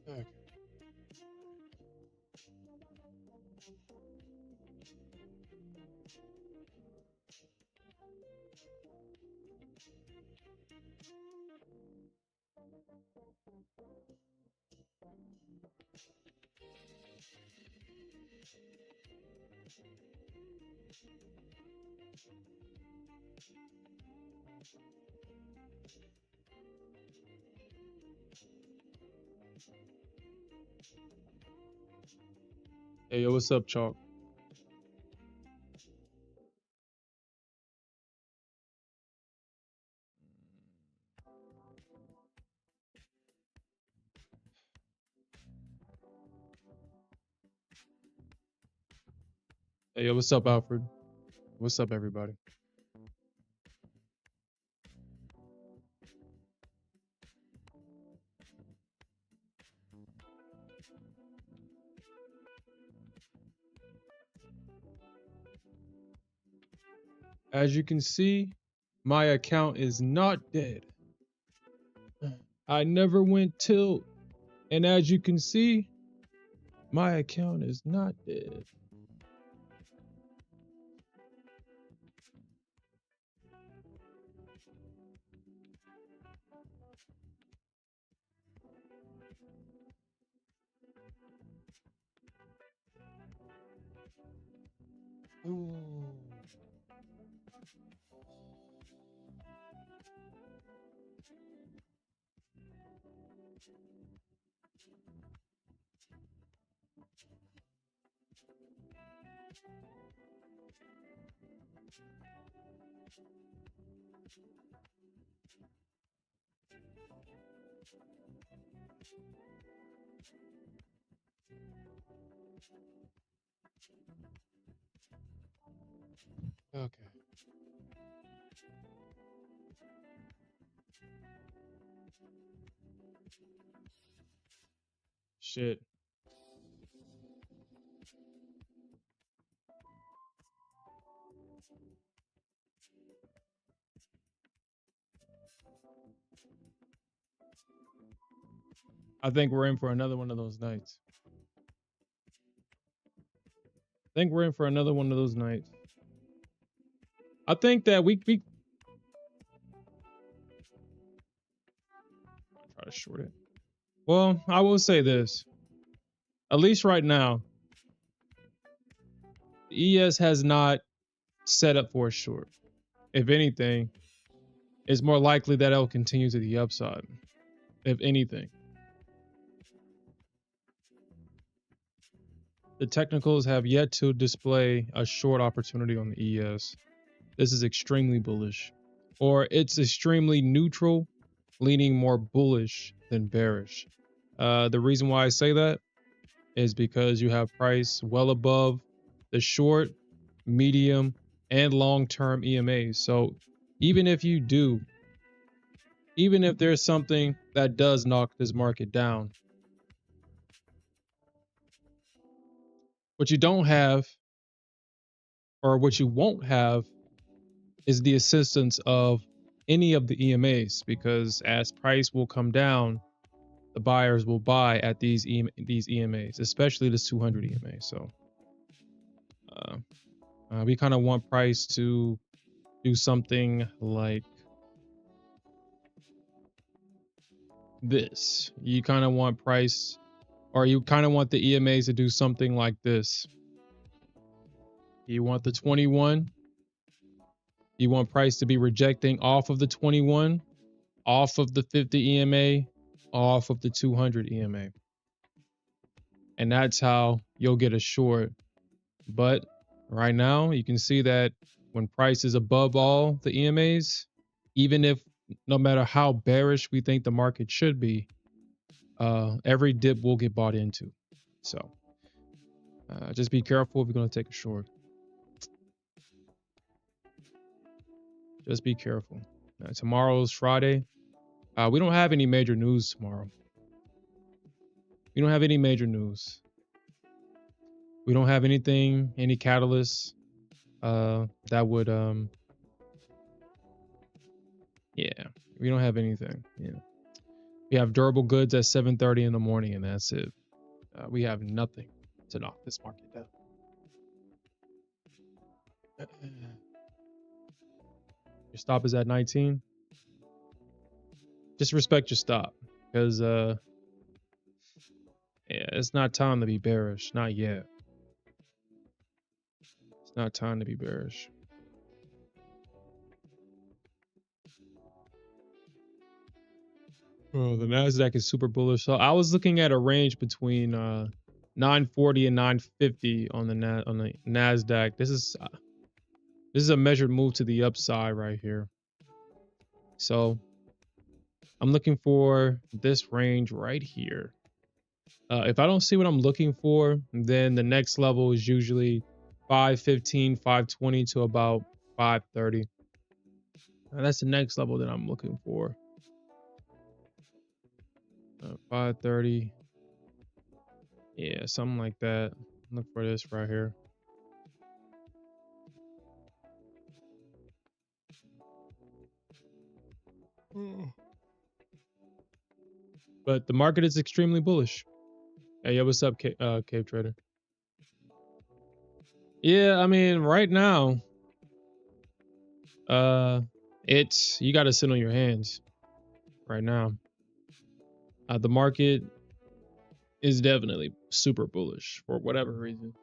Okay. Hey, yo, what's up, Chalk? Hey, yo, what's up, Alfred? What's up, everybody? As you can see, my account is not dead. I never went tilt. And as you can see, my account is not dead. Ooh. Okay. Shit. I think we're in for another one of those nights. I think we're in for another one of those nights. I think that we Try to short it. Well, I will say this. At least right now, the ES has not set up for a short. If anything, it's more likely that it'll continue to the upside. If anything. The technicals have yet to display a short opportunity on the ES. This is extremely bullish. Or it's extremely neutral, leaning more bullish than bearish. The reason why I say that is because you have price well above the short, medium, and long-term EMAs. So even if there's something that does knock this market down, what you don't have, or what you won't have, is the assistance of any of the EMAs, because as price will come down, the buyers will buy at these EMAs, especially this 200 EMA. So we kind of want price to do something like this. You kind of want price, or you kind of want the EMAs to do something like this. You want the 21. You want price to be rejecting off of the 21, off of the 50 EMA, off of the 200 EMA. And that's how you'll get a short. But right now, you can see that when price is above all the EMAs, even if no matter how bearish we think the market should be, every dip will get bought into. So just be careful if you're going to take a short. Just be careful. Tomorrow's Friday. We don't have any major news tomorrow. We don't have any major news. We don't have anything, any catalysts that would yeah, we don't have anything. Yeah. We have durable goods at 7:30 in the morning, and that's it. We have nothing to knock this market down. Your stop is at 19. Just respect your stop, because yeah, it's not time to be bearish. Not yet. It's not time to be bearish. Oh, the Nasdaq is super bullish. So I was looking at a range between 940 and 950 on the Nasdaq. This is a measured move to the upside right here. So I'm looking for this range right here. If I don't see what I'm looking for, then the next level is usually 515, 520 to about 530. And that's the next level that I'm looking for. 530. Yeah, something like that. Look for this right here. But the market is extremely bullish. Hey, yo, what's up, Cave Trader? Yeah, I mean, right now, you got to sit on your hands right now. The market is definitely super bullish for whatever reason.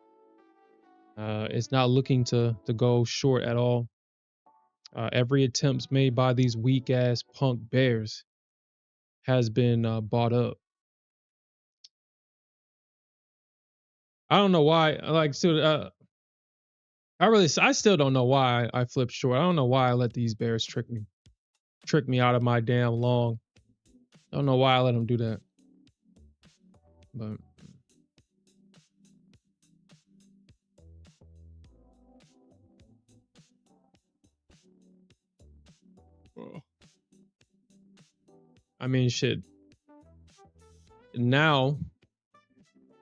It's not looking to go short at all. Every attempt made by these weak ass punk bears has been bought up. I don't know why. Like, so, I still don't know why I flipped short. I don't know why I let these bears trick me out of my damn long. I don't know why I let them do that. But I mean, shit. Now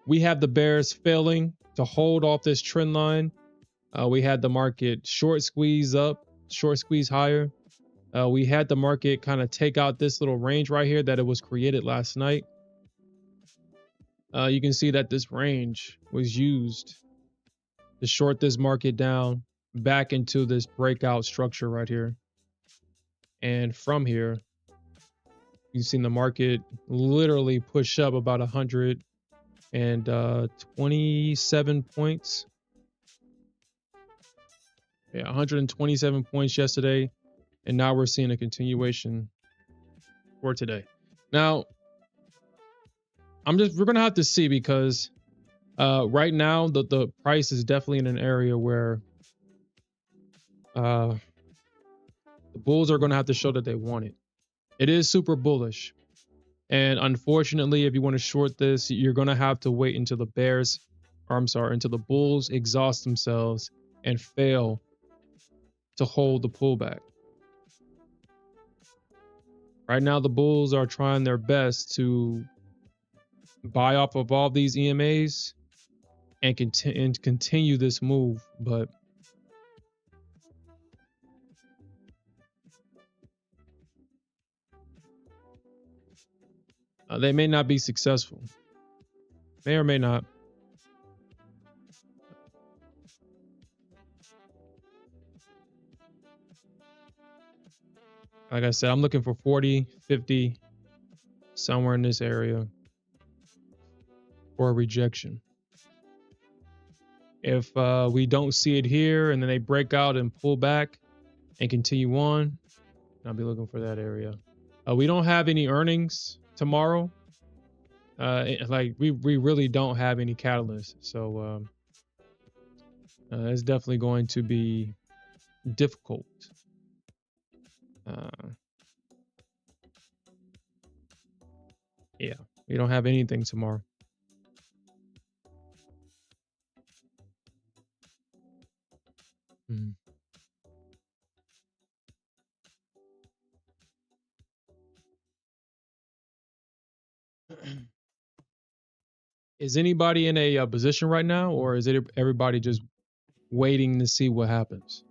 we have the bears failing to hold off this trend line. We had the market short squeeze up, short squeeze higher. We had the market kind of take out this little range right here that it was created last night. You can see that this range was used to short this market down back into this breakout structure right here. And from here, you've seen the market literally push up about 127 points. Yeah, 127 points yesterday. And now we're seeing a continuation for today. Now, we're gonna have to see, because right now the price is definitely in an area where the bulls are gonna have to show that they want it. It is super bullish. And unfortunately, if you want to short this, you're going to have to wait until until the bulls exhaust themselves and fail to hold the pullback. Right now, the bulls are trying their best to buy off of all these EMAs and continue this move, but they may not be successful. May or may not. Like I said, I'm looking for 40, 50, somewhere in this area for a rejection. If we don't see it here and then they break out and pull back and continue on, I'll be looking for that area. We don't have any earnings tomorrow. We really don't have any catalysts. So it's definitely going to be difficult. Yeah, we don't have anything tomorrow. Mm. Is anybody in a position right now, or is it everybody just waiting to see what happens?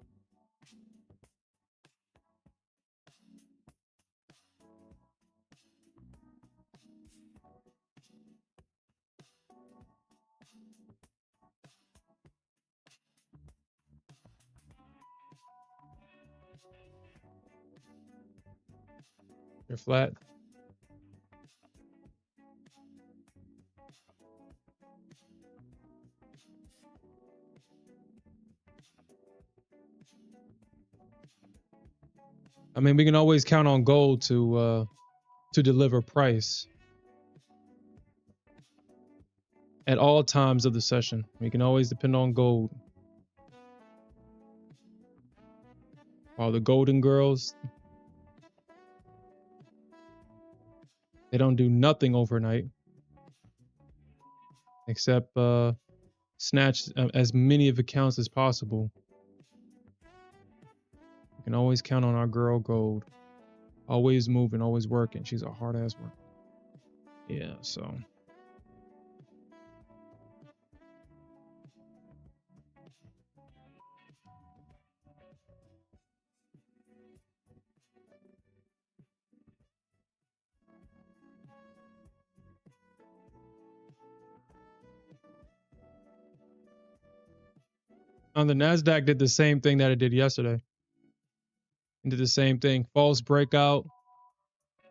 You're flat. I mean, we can always count on gold to deliver price at all times of the session. We can always depend on gold. While the golden girls, they don't do nothing overnight except snatch as many of accounts as possible. We can always count on our girl gold. Always moving, always working. She's a hard ass worker. Yeah, so. On the Nasdaq did the same thing that it did yesterday. It did the same thing. False breakout,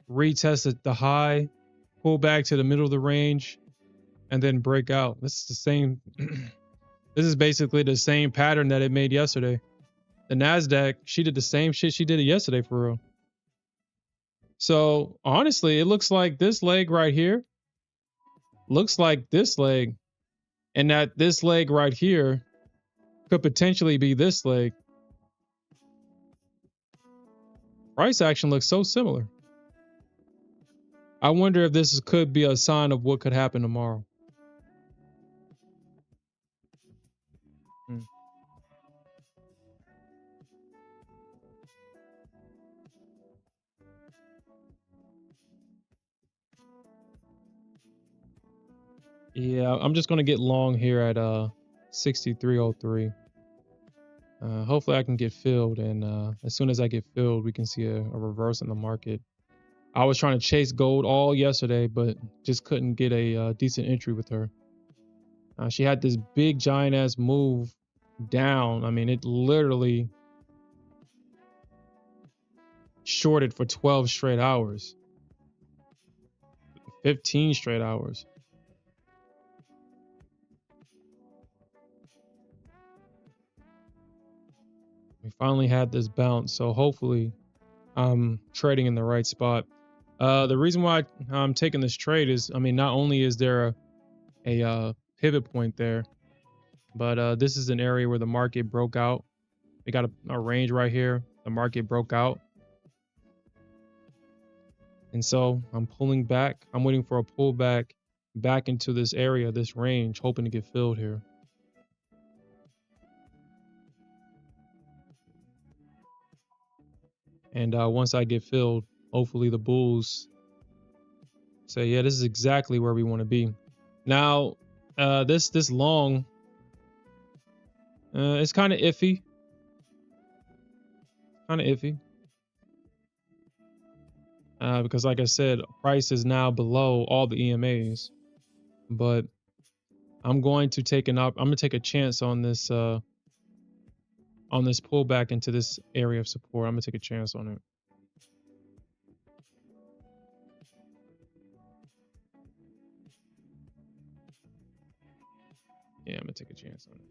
retested the high, pull back to the middle of the range, and then break out. This is the same. This is basically the same pattern that it made yesterday. The Nasdaq, she did the same shit she did it yesterday for real. So honestly, it looks like this leg right here looks like this leg, and that this leg right here could potentially be this leg. Price action looks so similar. I wonder if this could be a sign of what could happen tomorrow. Yeah, I'm just gonna get long here at 6303. Hopefully I can get filled, and as soon as I get filled, we can see a reverse in the market. I was trying to chase gold all yesterday, but just couldn't get a decent entry with her. She had this big giant ass move down. I mean, it literally shorted for 12 straight hours, 15 straight hours. We finally had this bounce, so hopefully I'm trading in the right spot. The reason why I'm taking this trade is, I mean, not only is there a pivot point there, but this is an area where the market broke out. We got a range right here. The market broke out. And so I'm pulling back. I'm waiting for a pullback back into this area, this range, hoping to get filled here. And once I get filled, hopefully the bulls say, yeah, this is exactly where we want to be. Now, this long, it's kind of iffy. Because like I said, price is now below all the EMAs. But I'm going to take a chance on this pullback into this area of support. I'm gonna take a chance on it. Yeah, I'm gonna take a chance on it.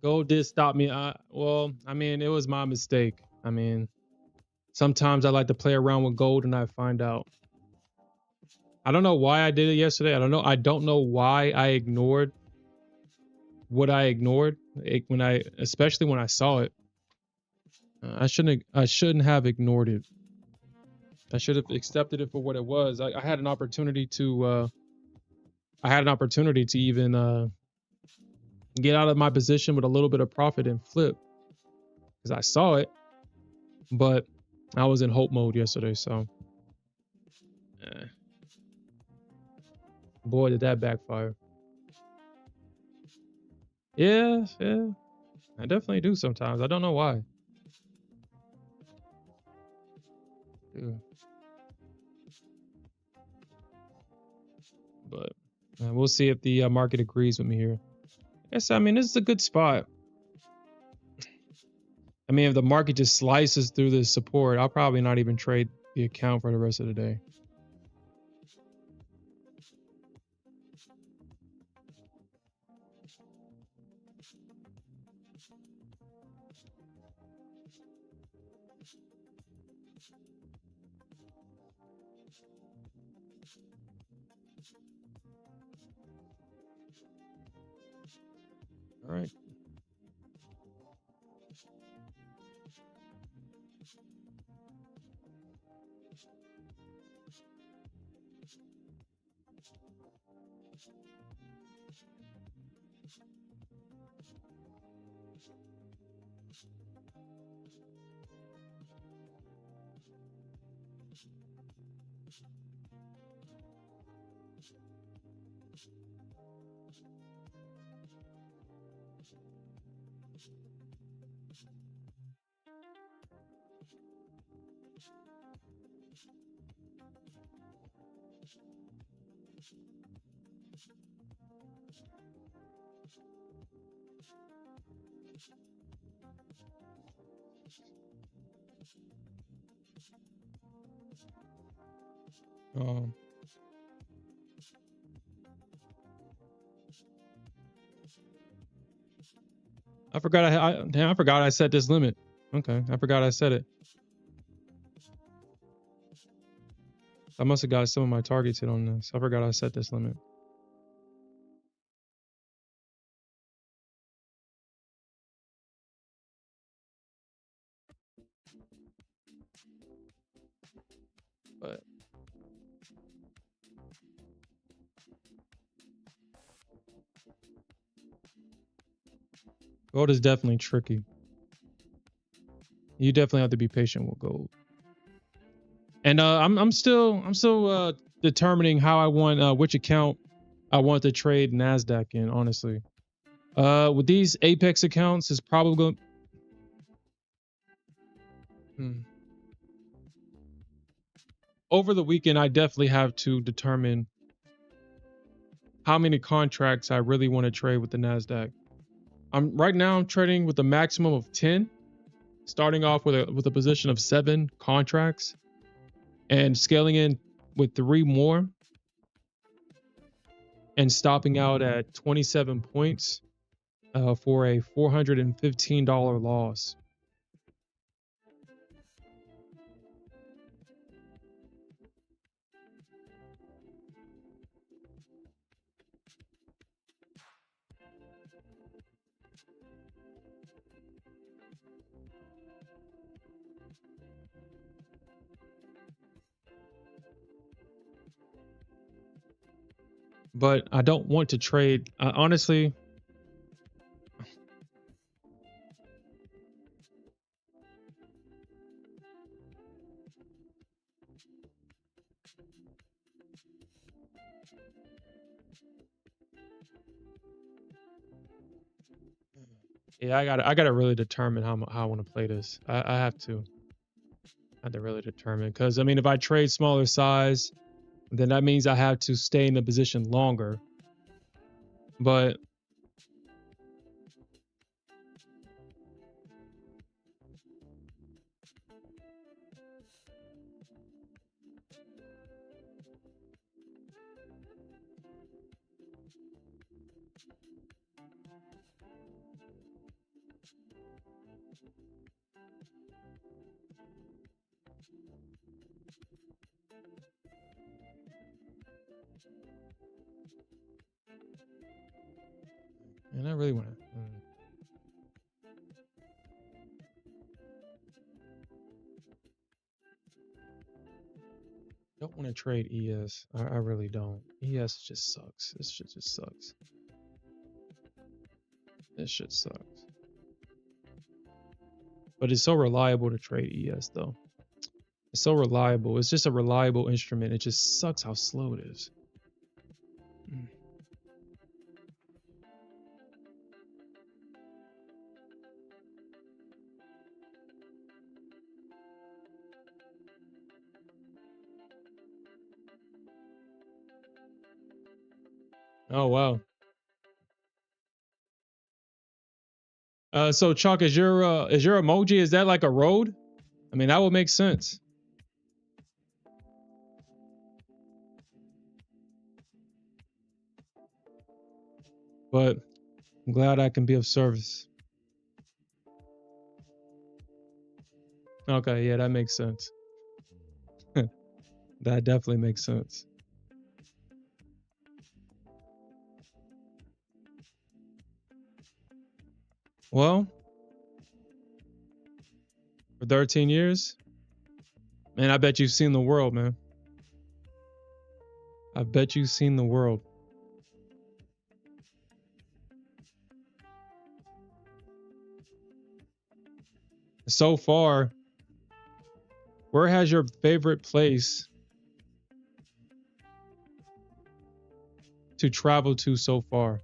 Gold did stop me. Well, I mean, it was my mistake. I mean, sometimes I like to play around with gold and I find out. I don't know why I did it yesterday. I don't know why I ignored what I ignored especially when I saw it. I shouldn't have ignored it. I should have accepted it for what it was. I had an opportunity to even get out of my position with a little bit of profit and flip because I saw it, but I was in hope mode yesterday. So, boy, did that backfire. Yeah, I definitely do sometimes. I don't know why. Yeah. But we'll see if the market agrees with me here. Yes, I mean, this is a good spot. I mean, if the market just slices through this support, I'll probably not even trade the account for the rest of the day. All right. I forgot I forgot I set this limit. Okay, I forgot I set it. I must have got some of my targets hit on this. I forgot I set this limit. But gold is definitely tricky. You definitely have to be patient with gold. And I'm still determining how I want which account I want to trade Nasdaq in, honestly. With these Apex accounts, it's probably going over the weekend, I definitely have to determine how many contracts I really want to trade with the Nasdaq. I'm trading with a maximum of 10, starting off with a position of 7 contracts and scaling in with 3 more and stopping out at 27 points for a $415 loss. But I don't want to trade. Honestly, yeah, I gotta really determine how I want to play this. I have to really determine because I mean, if I trade smaller size, then that means I have to stay in the position longer. But and I really want to. Don't want to trade ES. I really don't. ES just sucks. This shit just sucks. This shit sucks. But it's so reliable to trade ES though. It's so reliable. It's just a reliable instrument. It just sucks how slow it is. Oh wow. So Chalk, is your emoji, is that like a road? I mean, that would make sense. But I'm glad I can be of service. Okay, yeah, that makes sense. That definitely makes sense. Well, for 13 years, man, I bet you've seen the world, man. I bet you've seen the world. So far, where has your favorite place to travel to so far?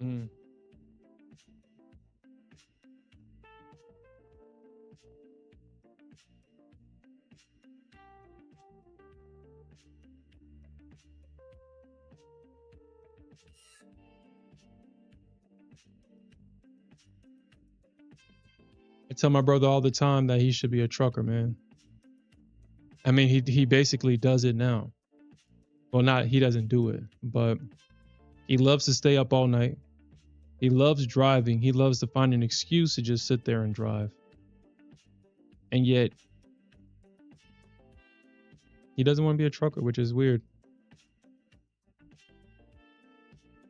Mm. I tell my brother all the time that he should be a trucker, man. I mean, he basically does it now. Well, not he doesn't do it, but he loves to stay up all night. He loves driving. He loves to find an excuse to just sit there and drive. And yet, he doesn't want to be a trucker, which is weird.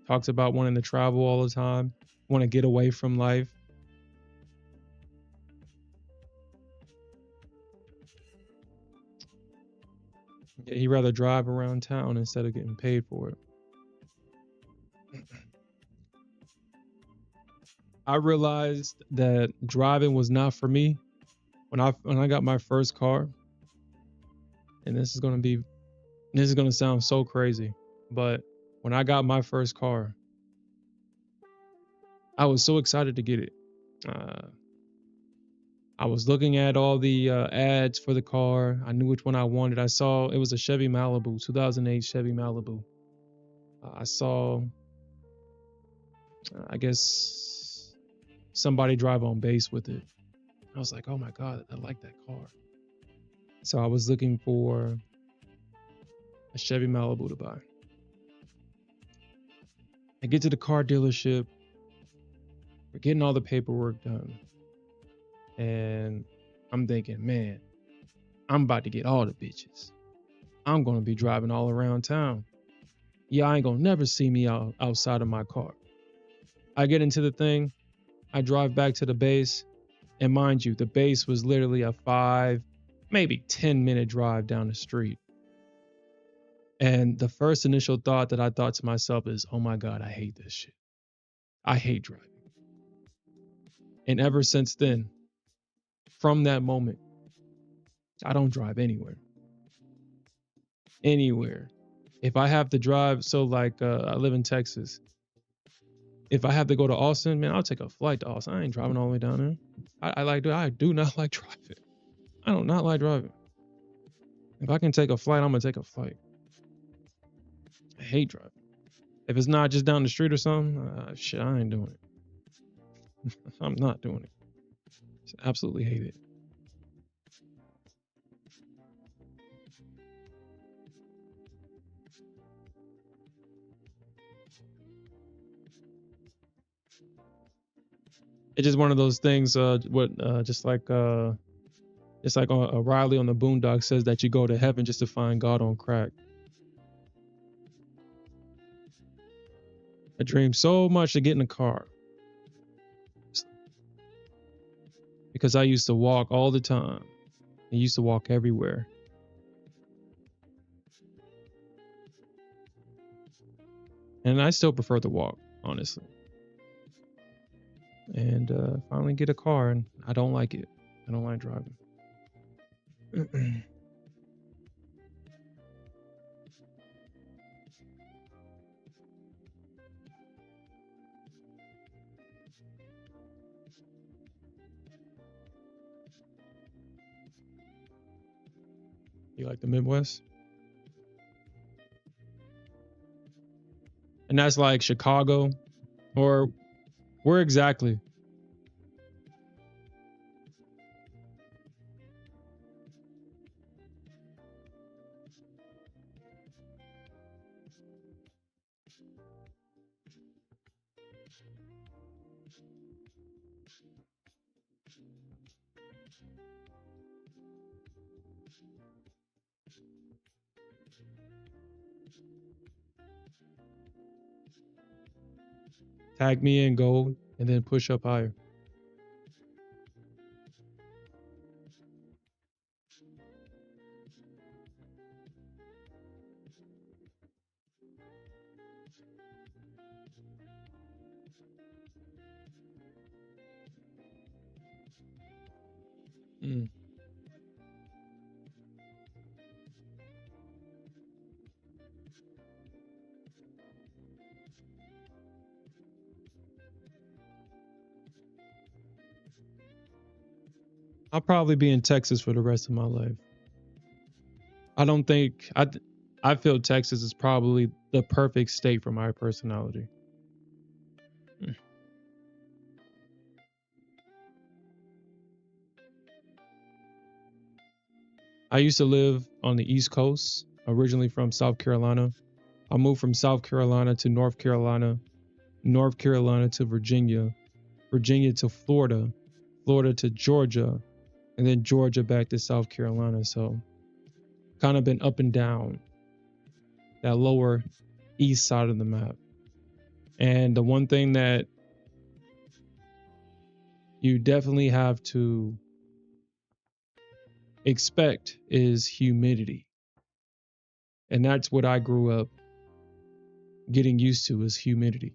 Talks about wanting to travel all the time, want to get away from life. Yet he'd rather drive around town instead of getting paid for it. I realized that driving was not for me when I got my first car. And this is gonna sound so crazy, but when I got my first car, I was so excited to get it. I was looking at all the ads for the car. I knew which one I wanted. I saw it was a Chevy Malibu, 2008 Chevy Malibu. I saw, I guess, somebody drive on base with it. I was like, oh my God, I like that car. So I was looking for a Chevy Malibu to buy. I get to the car dealership. We're getting all the paperwork done. And I'm thinking, man, I'm about to get all the bitches. I'm going to be driving all around town. Yeah, I ain't going to never see me outside of my car. I get into the thing. I drive back to the base. And mind you, the base was literally a 5, maybe 10-minute drive down the street. And the first initial thought that I thought to myself is, oh my God, I hate this shit. I hate driving. And ever since then, from that moment, I don't drive anywhere. Anywhere. If I have to drive, so like I live in Texas. If I have to go to Austin, man, I'll take a flight to Austin. I ain't driving all the way down there. I do not like driving. I do not like driving. If I can take a flight, I'm gonna take a flight. I hate driving. If it's not just down the street or something, shit, I ain't doing it. I'm not doing it. Just absolutely hate it. It's just one of those things. Just like Riley on the Boondocks says that you go to heaven just to find God on crack. I dream so much to get in a car because I used to walk all the time. I used to walk everywhere. And I still prefer to walk, honestly. And finally get a car, and I don't like it. I don't like driving. You like the Midwest? And that's like Chicago, or where exactly? Tag me in gold and then push up higher. Mm. I'll probably be in Texas for the rest of my life. I don't think I feel Texas is probably the perfect state for my personality. Mm. I used to live on the East Coast, originally from South Carolina. I moved from South Carolina to North Carolina, North Carolina to Virginia, Virginia to Florida, Florida to Georgia, and then Georgia back to South Carolina. So kind of been up and down that lower east side of the map. And the one thing that you definitely have to expect is humidity. And that's what I grew up getting used to, is humidity.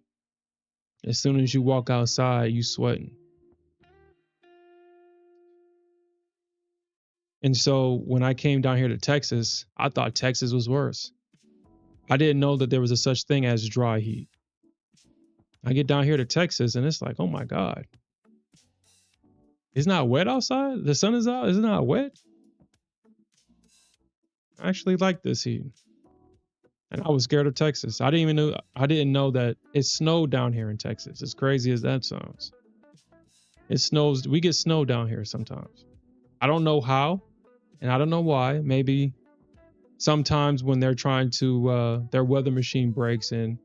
As soon as you walk outside, you sweating. And so when I came down here to Texas, I thought Texas was worse. I didn't know that there was a such thing as dry heat. I get down here to Texas and it's like, oh my God, it's not wet outside. The sun is out. It's not wet. I actually like this heat. And I was scared of Texas. I didn't know that it snowed down here in Texas. As crazy as that sounds. It snows. We get snow down here sometimes. I don't know how, and I don't know why. Maybe sometimes when they're trying to, their weather machine breaks and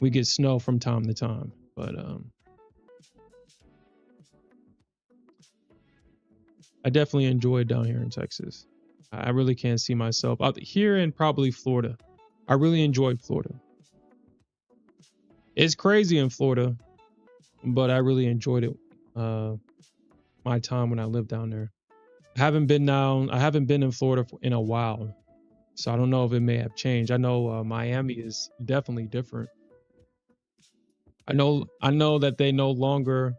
we get snow from time to time. But I definitely enjoy it down here in Texas. I really can't see myself out here in probably Florida. I really enjoyed Florida. It's crazy in Florida, but I really enjoyed it. My time when I lived down there. I haven't been in Florida in a while, so I don't know if it may have changed. I know Miami is definitely different. I know that they no longer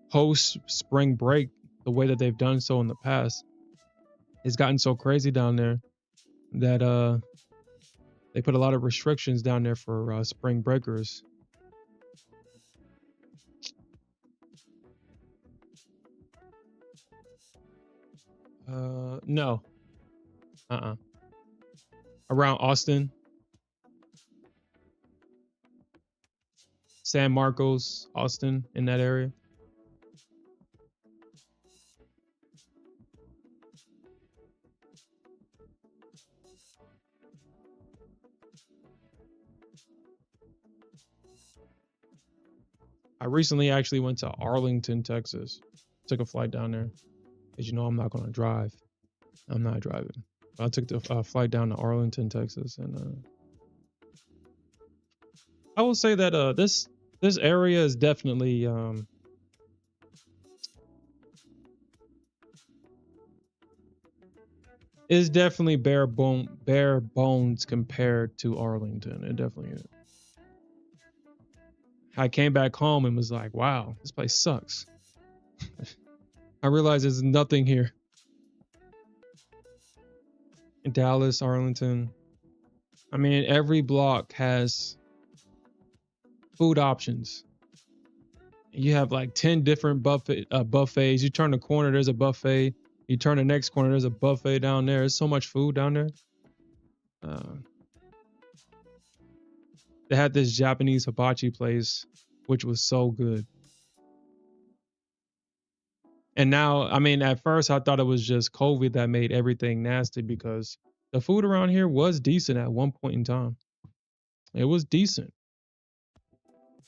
host spring break the way that they've done so in the past. It's gotten so crazy down there that they put a lot of restrictions down there for spring breakers. No. Around Austin, San Marcos, Austin, in that area. I recently actually went to Arlington, Texas. Took a flight down there. As you know, I'm not going to drive. I'm not driving. I took the flight down to Arlington, Texas, and I will say that this area is definitely bare bones compared to Arlington. It definitely is. I came back home and was like, wow, this place sucks. I realized there's nothing here. In Dallas, Arlington. I mean, every block has food options. You have like 10 different buffets. You turn the corner, there's a buffet. You turn the next corner, there's a buffet down there. There's so much food down there. They had this Japanese hibachi place, which was so good. And now, I mean, at first I thought it was just COVID that made everything nasty because the food around here was decent at one point in time. It was decent.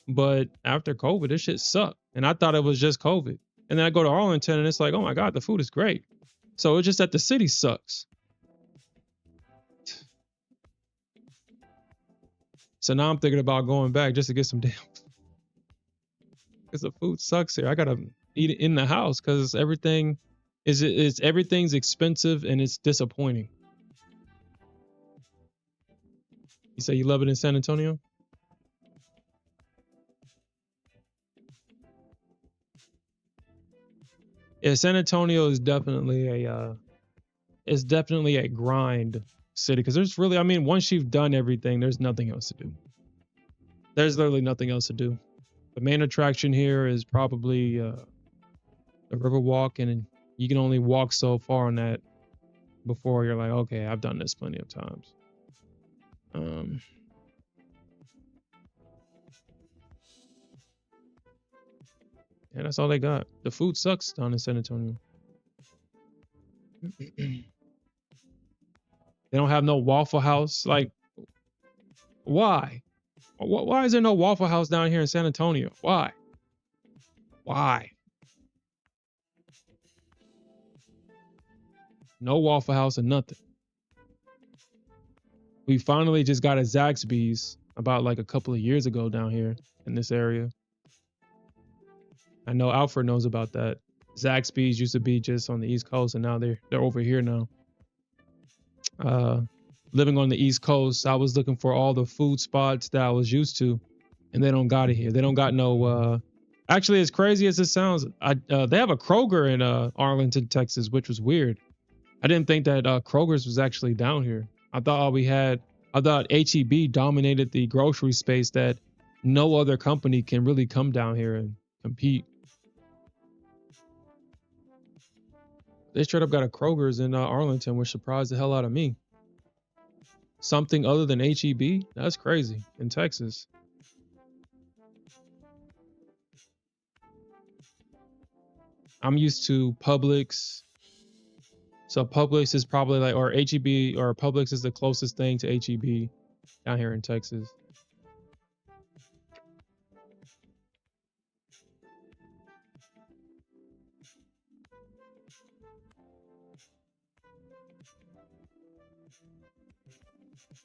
But after COVID, this shit sucked. And I thought it was just COVID. And then I go to Arlington and it's like, oh my God, the food is great. So it's just that the city sucks. So now I'm thinking about going back just to get some damn. Because the food sucks here. I gotta eat it in the house because everything's expensive and it's disappointing. You say you love it in San Antonio? Yeah, San Antonio is definitely a grind city because there's really, I mean, once you've done everything, there's nothing else to do. There's literally nothing else to do. The main attraction here is probably the Riverwalk, and you can only walk so far on that before you're like, okay, I've done this plenty of times. Yeah, that's all they got. The food sucks down in San Antonio. They don't have no Waffle House. Like, why? Why is there no Waffle House down here in San Antonio? Why? Why? No Waffle House or nothing. We finally just got a Zaxby's about like a couple of years ago down here in this area. I know Alfred knows about that. Zaxby's used to be just on the East Coast, and now they're over here now. Living on the East Coast, I was looking for all the food spots that I was used to, and they don't got it here. They don't got no. Actually, as crazy as it sounds, they have a Kroger in Arlington, Texas, which was weird. I didn't think that Kroger's was actually down here. I thought HEB dominated the grocery space that no other company can really come down here and compete. They straight up got a Kroger's in Arlington, which surprised the hell out of me. Something other than HEB? That's crazy in Texas. I'm used to Publix. So Publix is probably like, or HEB or Publix is the closest thing to HEB down here in Texas.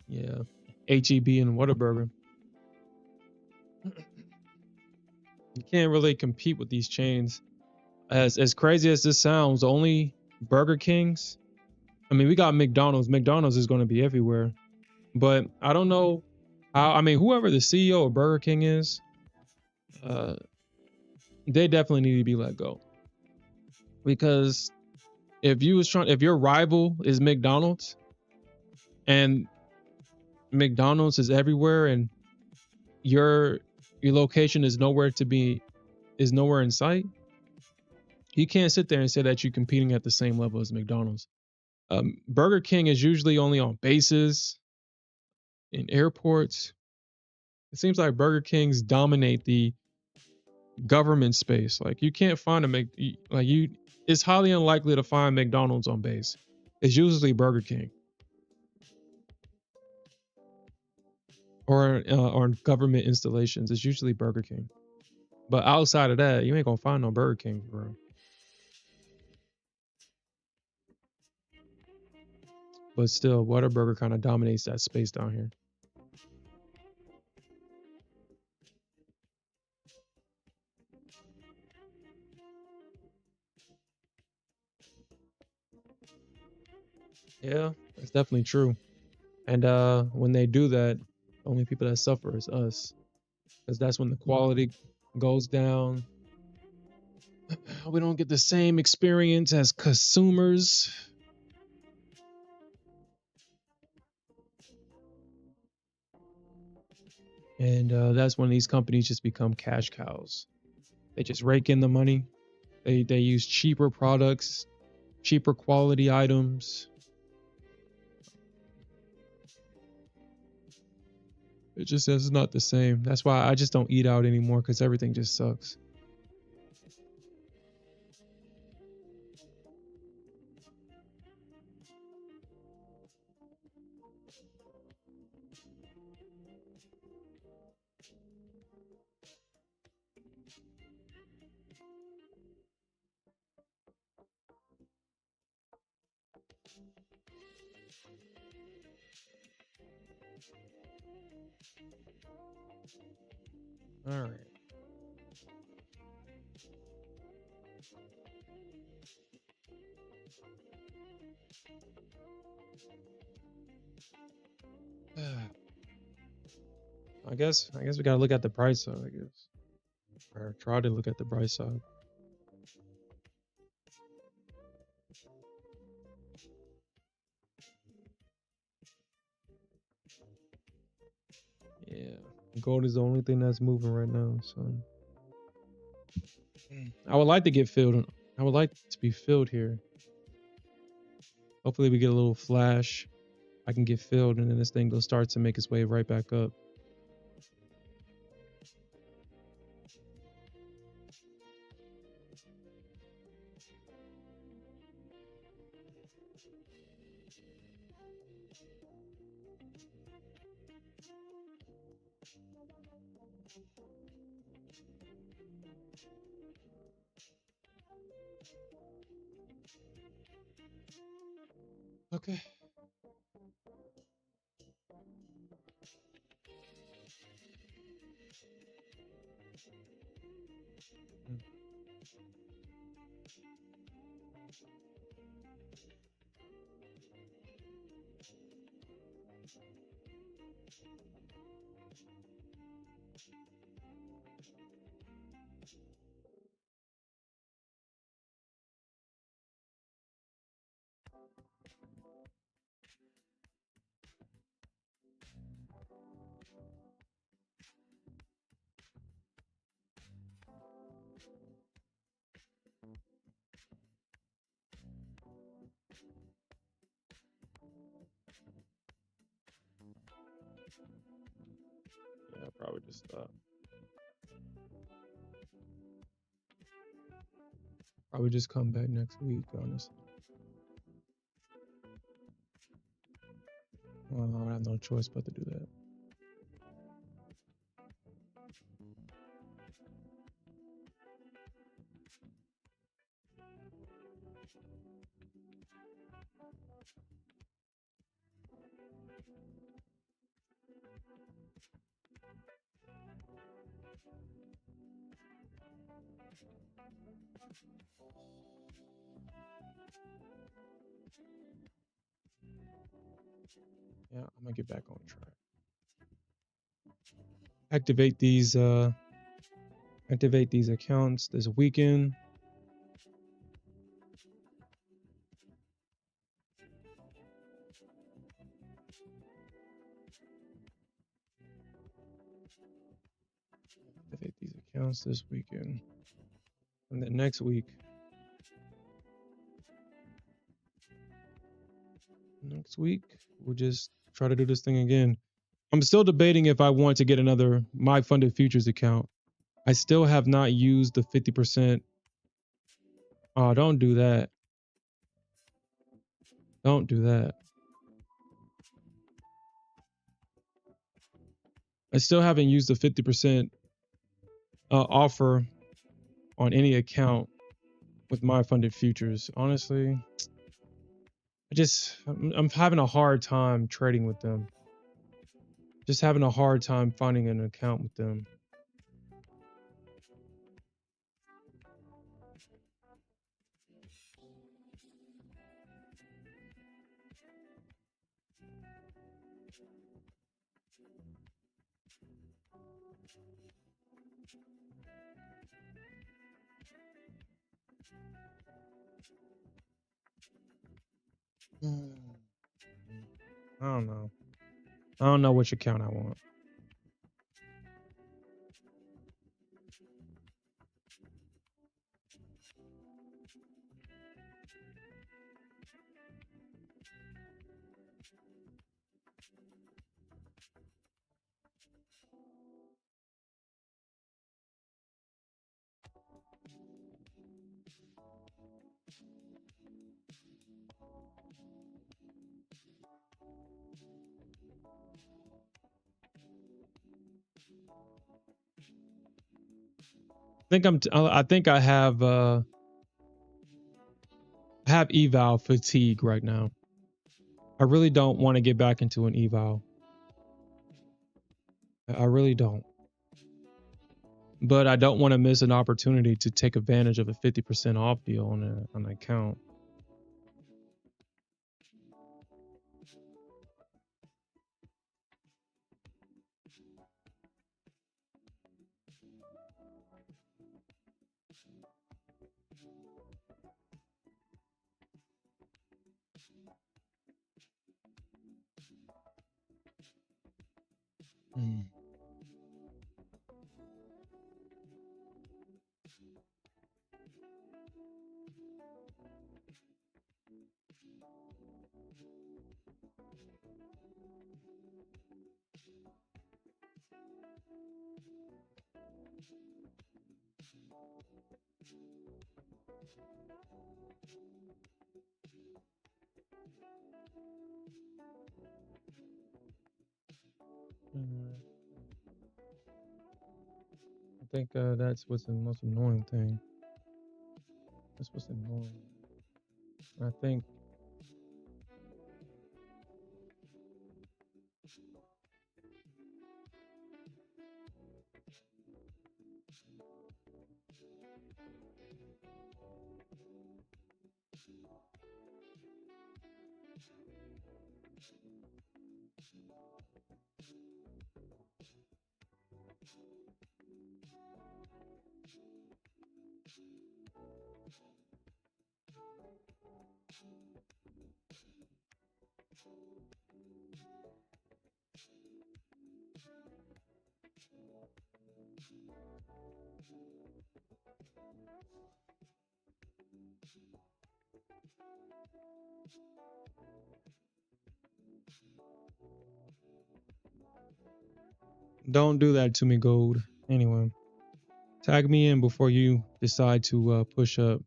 Yeah. HEB and Whataburger. You can't really compete with these chains. As crazy as this sounds, only Burger Kings. I mean, we got McDonald's. McDonald's is going to be everywhere. But I don't know how, I mean, whoever the CEO of Burger King is, they definitely need to be let go. Because if your rival is McDonald's and McDonald's is everywhere and your location is nowhere in sight, you can't sit there and say that you're competing at the same level as McDonald's. Burger King is usually only on bases, in airports. It seems like Burger Kings dominate the government space. Like you can't find it's highly unlikely to find McDonald's on base. It's usually Burger King or on government installations. It's usually Burger King. But outside of that, you ain't gonna find no Burger King, bro. But still, Whataburger kind of dominates that space down here. Yeah, that's definitely true. And when they do that, the only people that suffer is us, because that's when the quality goes down. We don't get the same experience as consumers. And that's when these companies just become cash cows. They just rake in the money. They use cheaper products, cheaper quality items. It just is not the same. That's why I just don't eat out anymore, because everything just sucks. All right. I guess we gotta look at the bright side, I guess. Or try to look at the bright side. Yeah. Gold is the only thing that's moving right now, so I would like to get filled. I would like to be filled here. Hopefully we get a little flash. I can get filled and then this thing will start to make its way right back up. Okay. Probably just stop. Probably just come back next week, honestly. I have no choice but to do that. Yeah, I'm gonna get back on track. Activate these accounts this weekend. Activate these accounts this weekend. And then next week. Next week, we'll just try to do this thing again. I'm still debating if I want to get another My Funded Futures account. I still have not used the 50%. Oh, don't do that. Don't do that. I still haven't used the 50% offer on any account with My Funded Futures. Honestly, I'm having a hard time trading with them. Just having a hard time finding an account with them. I don't know. I don't know which account I want. I think I have eval fatigue right now. I really don't want to get back into an eval. I really don't. But I don't want to miss an opportunity to take advantage of a 50% off deal on an account. Mm. I think that's what's the most annoying thing. That's what's annoying. I think Don't do that to me, Gold. Anyway, tag me in before you decide to push up.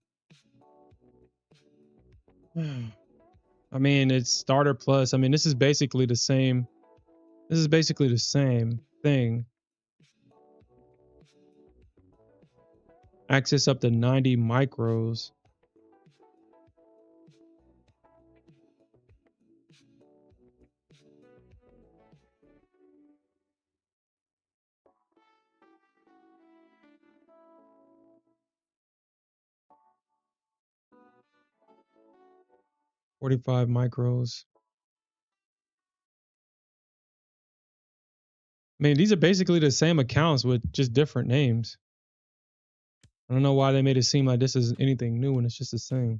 I mean, it's starter plus. I mean, this is basically the same. This is basically the same thing. Access up to 90 micros. $45 micros. I mean, these are basically the same accounts with just different names. I don't know why they made it seem like this is anything new when it's just the same.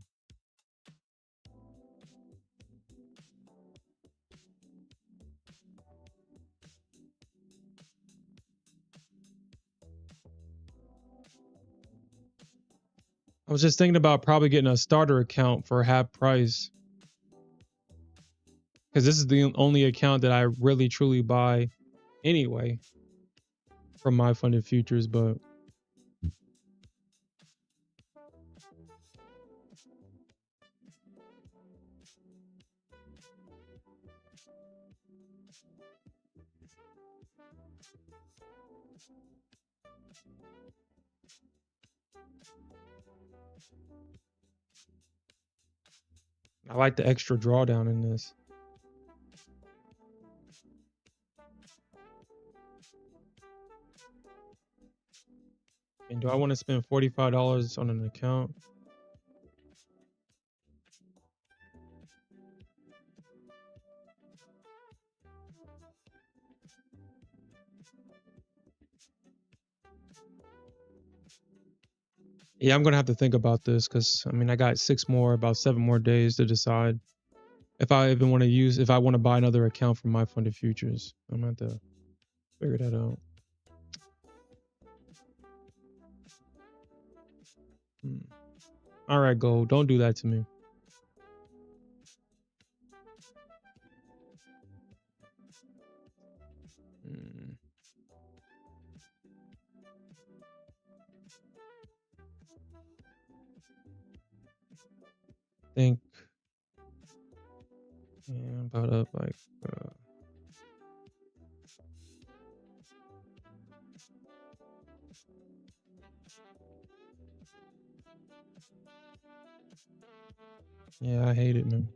I was just thinking about probably getting a starter account for half price. Because this is the only account that I really truly buy anyway from my funded futures, but I like the extra drawdown in this. And do I want to spend $45 on an account? Yeah, I'm gonna have to think about this because I mean I got about 7 more days to decide if I even want to if I want to buy another account for my funded futures. I'm gonna have to figure that out. All right, Gold, don't do that to me. Think about up like yeah, I hate it, man.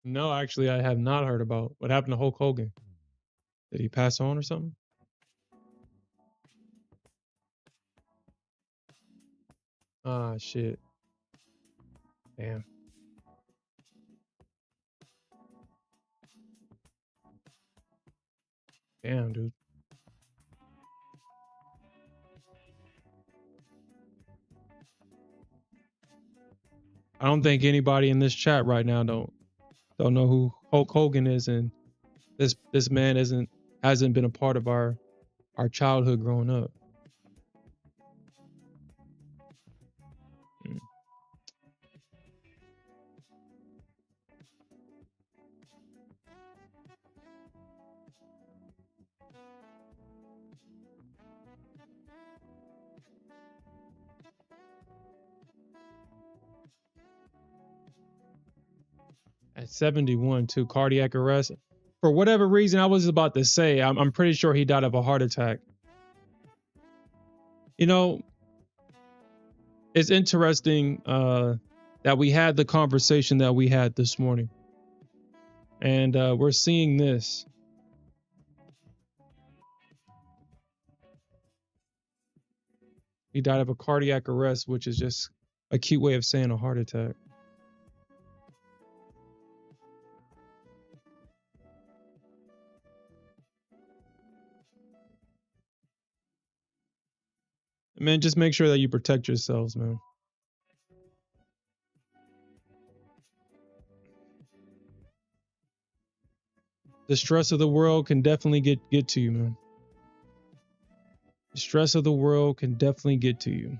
No, actually, I have not heard about what happened to Hulk Hogan. Did he pass on or something? Ah, shit. Damn. Damn, dude. I don't think anybody in this chat right now don't know who Hulk Hogan is, and this man hasn't been a part of our childhood growing up. At 71 too, cardiac arrest. For whatever reason, I was about to say, I'm pretty sure he died of a heart attack. You know, it's interesting that that we had the conversation that we had this morning. And we're seeing this. He died of a cardiac arrest, which is just a cute way of saying a heart attack. Man, just make sure that you protect yourselves, man. The stress of the world can definitely get to you, man. The stress of the world can definitely get to you.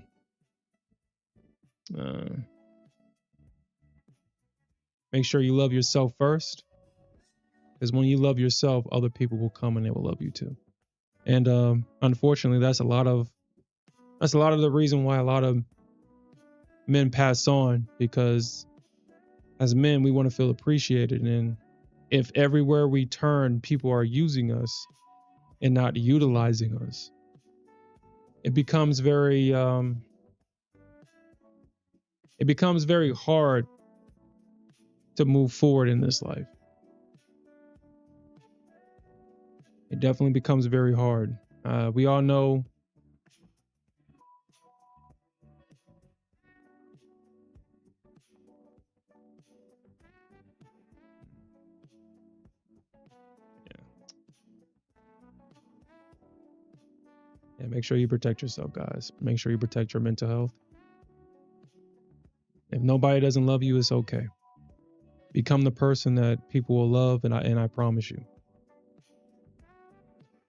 Make sure you love yourself first, because when you love yourself, other people will come and they will love you too. And unfortunately, that's a lot of the reason why a lot of men pass on, because as men, we want to feel appreciated. And if everywhere we turn, people are using us and not utilizing us, it becomes very hard to move forward in this life. It definitely becomes very hard. We all know yeah, make sure you protect yourself, guys. Make sure you protect your mental health. If nobody doesn't love you, it's okay. Become the person that people will love, and I promise you,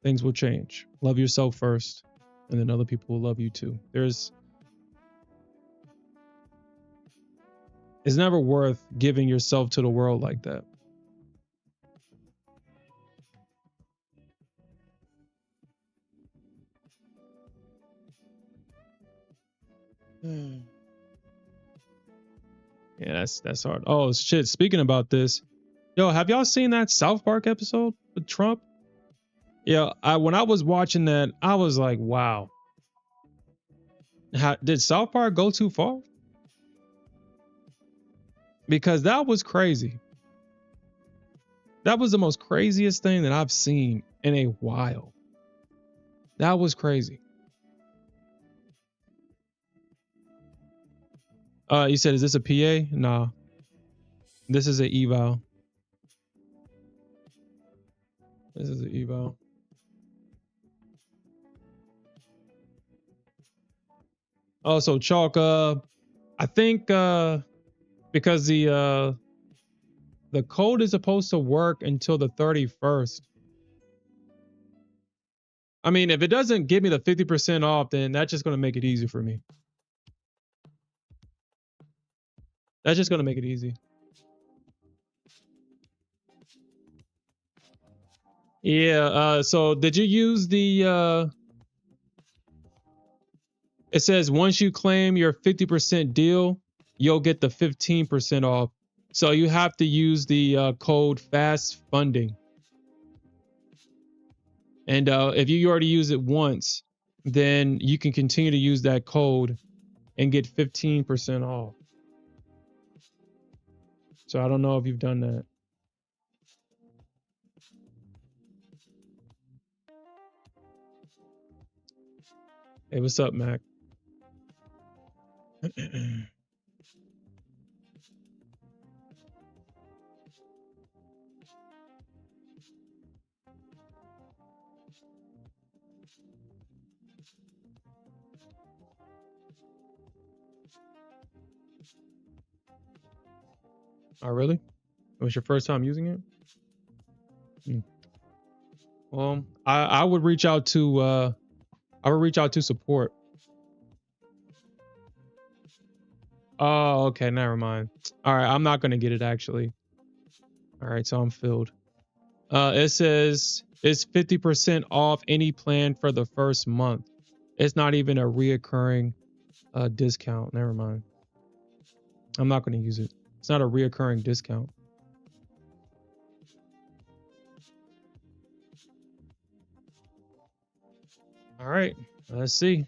things will change. Love yourself first, and then other people will love you too. It's never worth giving yourself to the world like that. Yeah, that's hard. Oh shit! Speaking about this, yo, have y'all seen that South Park episode with Trump? Yeah, when I was watching that, I was like, wow. Did South Park go too far? Because that was crazy. That was the most craziest thing that I've seen in a while. That was crazy. You said, is this a PA? Nah. This is an eval. This is an eval. Oh, so Chalk, I think because the code is supposed to work until the 31st. I mean, if it doesn't give me the 50% off, then that's just going to make it easy for me. That's just going to make it easy. Yeah, so did you use the it says once you claim your 50% deal, you'll get the 15% off. So you have to use the code FAST funding. And if you already use it once, then you can continue to use that code and get 15% off. So I don't know if you've done that. Hey, what's up, Mac? Oh, really? It was your first time using it? Well, I would reach out to support. Oh, okay, never mind. All right, I'm not gonna get it actually. All right, so I'm filled. It says it's 50% off any plan for the first month. It's not even a reoccurring discount. Never mind. I'm not gonna use it. It's not a reoccurring discount. All right, let's see.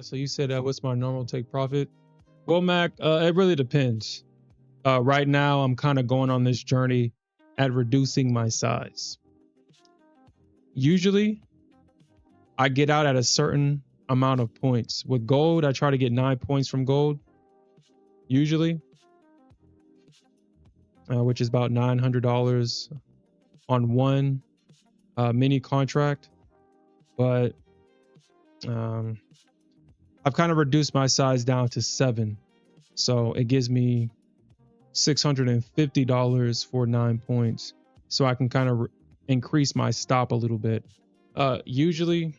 So you said what's my normal take profit? Well, Mac, it really depends. Right now, I'm kind of going on this journey at reducing my size. Usually, I get out at a certain amount of points. With gold, I try to get 9 points from gold, usually, which is about $900 on one mini contract. But I've kind of reduced my size down to 7. So it gives me $650 for 9 points. So I can kind of increase my stop a little bit. Usually,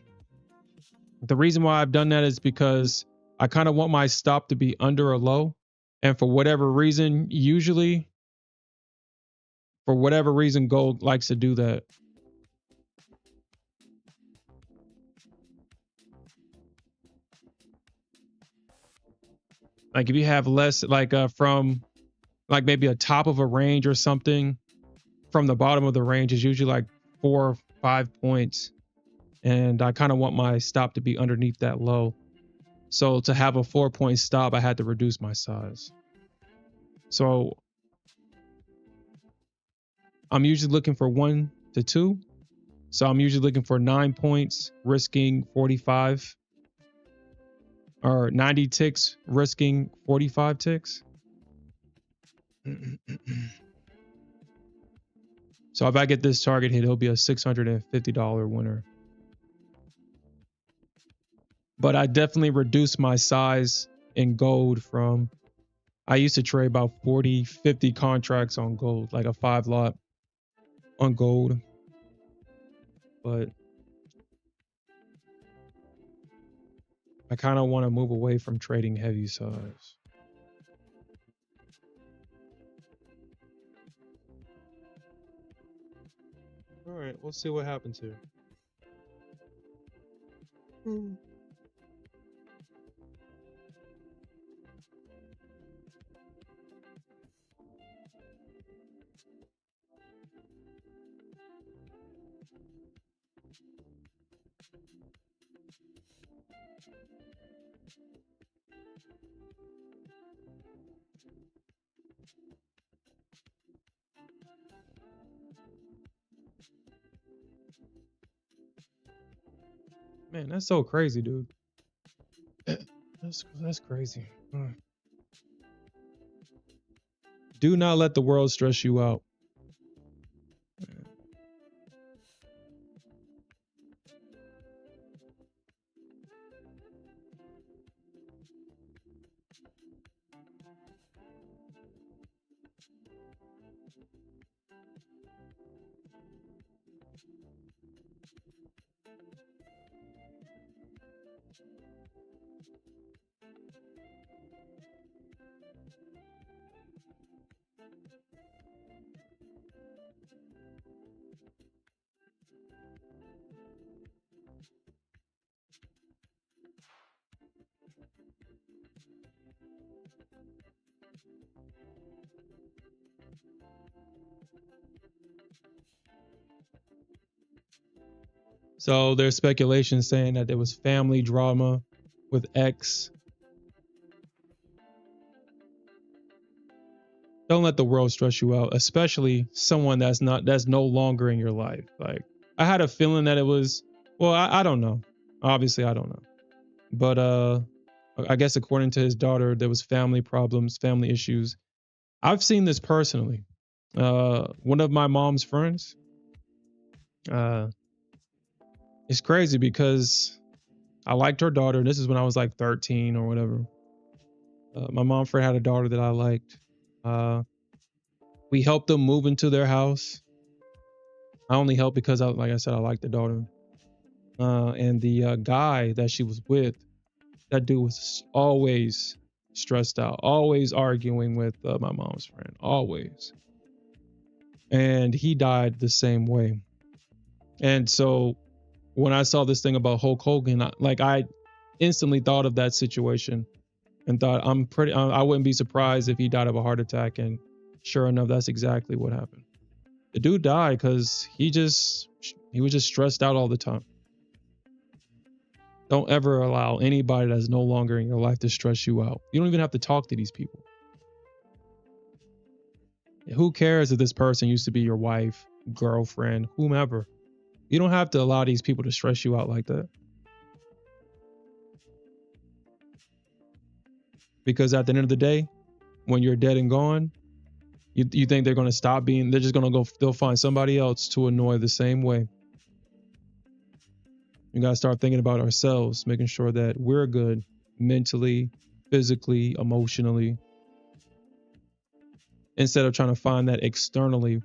the reason why I've done that is because I kind of want my stop to be under a low. And for whatever reason, gold likes to do that. Like if you have less, like from like maybe a top of a range or something, from the bottom of the range is usually like 4 or 5 points. And I kind of want my stop to be underneath that low. So to have a 4-point stop, I had to reduce my size. So I'm usually looking for 1 to 2. So I'm usually looking for 9 points, risking 45, or 90 ticks, risking 45 ticks. So if I get this target hit, it'll be a $650 winner. But I definitely reduced my size in gold from, I used to trade about 40, 50 contracts on gold, like a 5 lot on gold. But I kind of want to move away from trading heavy size. All right, we'll see what happens here. Man, that's so crazy, dude. That's crazy. Do not let the world stress you out. So there's speculation saying that there was family drama with X. Don't let the world stress you out, especially someone that's no longer in your life. Like I had a feeling that it was, well, I don't know. Obviously, I don't know. But I guess according to his daughter, there was family problems, family issues. I've seen this personally. One of my mom's friends, it's crazy because I liked her daughter. This is when I was like 13 or whatever. My mom friend had a daughter that I liked. We helped them move into their house. I only helped because, like I said, I liked the daughter. And the guy that she was with, that dude was always stressed out, always arguing with my mom's friend, always. And he died the same way. And so when I saw this thing about Hulk Hogan, I instantly thought of that situation and thought I wouldn't be surprised if he died of a heart attack. And sure enough, that's exactly what happened. The dude died because he just He was just stressed out all the time. Don't ever allow anybody that's no longer in your life to stress you out. You don't even have to talk to these people. Who cares if this person used to be your wife, girlfriend, whomever? You don't have to allow these people to stress you out like that. Because at the end of the day, when you're dead and gone, you think they're going to stop being, they're just going to go, they'll find somebody else to annoy the same way. We got to start thinking about ourselves, making sure that we're good mentally, physically, emotionally, instead of trying to find that externally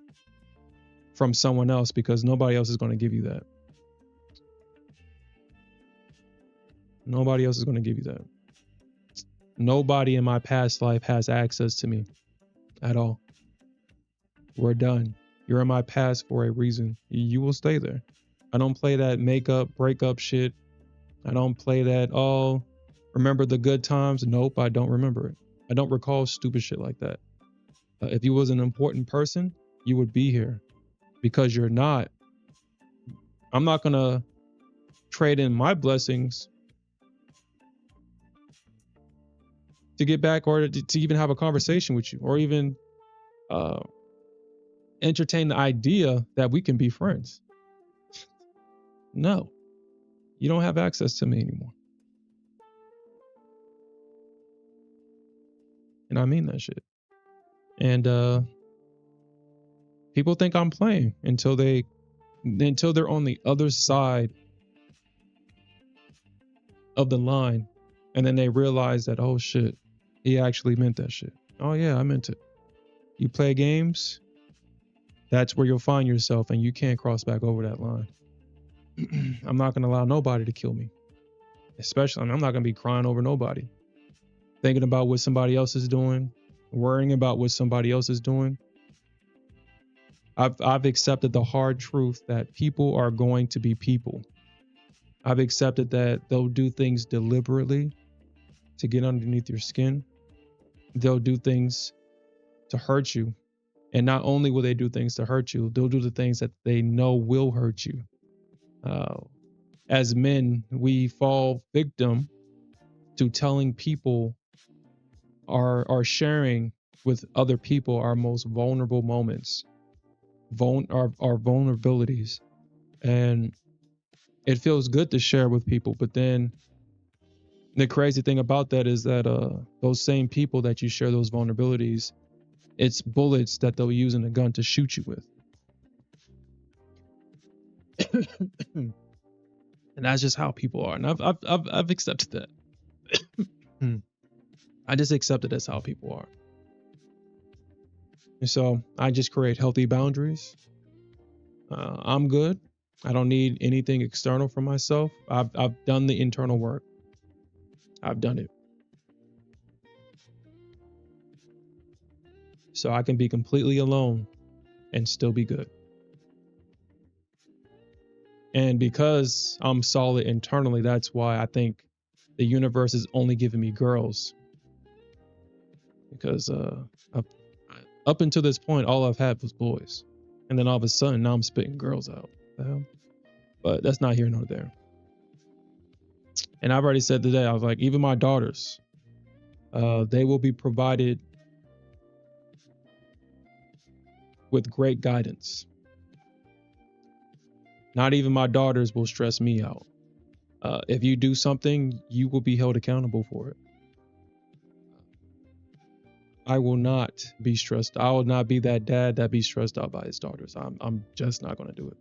from someone else, because nobody else is going to give you that. Nobody else is going to give you that. Nobody in my past life has access to me at all. We're done. You're in my past for a reason. You will stay there. I don't play that makeup, breakup shit. I don't play that, oh, remember the good times? Nope, I don't remember it. I don't recall stupid shit like that. If you was an important person, you would be here. Because you're not. I'm not going to trade in my blessings to get back, or to even have a conversation with you, or even entertain the idea that we can be friends. No, you don't have access to me anymore. And I mean that shit. And people think I'm playing until they're on the other side of the line, and then they realize that, oh shit, he actually meant that shit. Oh yeah, I meant it. You play games, that's where you'll find yourself, and you can't cross back over that line. I'm not going to allow nobody to kill me. Especially, I'm not going to be crying over nobody. Thinking about what somebody else is doing, worrying about what somebody else is doing. I've accepted the hard truth that people are going to be people. I've accepted that they'll do things deliberately to get underneath your skin. They'll do things to hurt you. And not only will they do things to hurt you, they'll do the things that they know will hurt you. As men, we fall victim to telling people are sharing with other people our most vulnerable moments, our vulnerabilities. And it feels good to share with people. But then the crazy thing about that is that those same people that you share those vulnerabilities, it's bullets that they'll use in a gun to shoot you with. And that's just how people are. And I've accepted that. I just accepted that's how people are. And so I just create healthy boundaries. I'm good. I don't need anything external from myself. I've done the internal work. I've done it. So I can be completely alone and still be good. And because I'm solid internally, that's why I think the universe is only giving me girls. Because up until this point, all I've had was boys. And then all of a sudden, now I'm spitting girls out. But that's not here nor there. And I've already said today, I was like, even my daughters, they will be provided with great guidance. Not even my daughters will stress me out. If you do something, you will be held accountable for it. I will not be stressed. I will not be that dad that be stressed out by his daughters. I'm just not going to do it.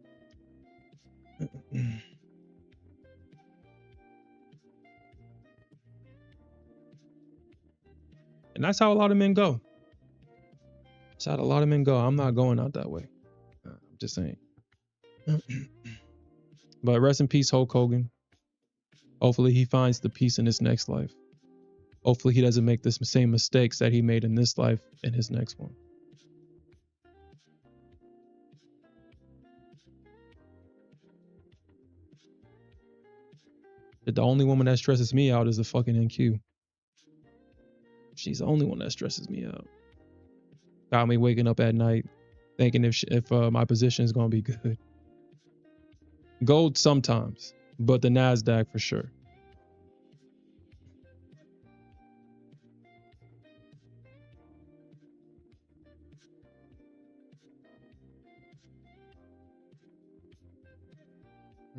And that's how a lot of men go. That's how a lot of men go. I'm not going out that way. I'm just saying. But rest in peace, Hulk Hogan. Hopefully he finds the peace in his next life. Hopefully he doesn't make the same mistakes that he made in this life in his next one. But the only woman that stresses me out is the fucking NQ. She's the only one that stresses me out. Got me waking up at night thinking if my position is going to be good. Gold sometimes, but the Nasdaq for sure.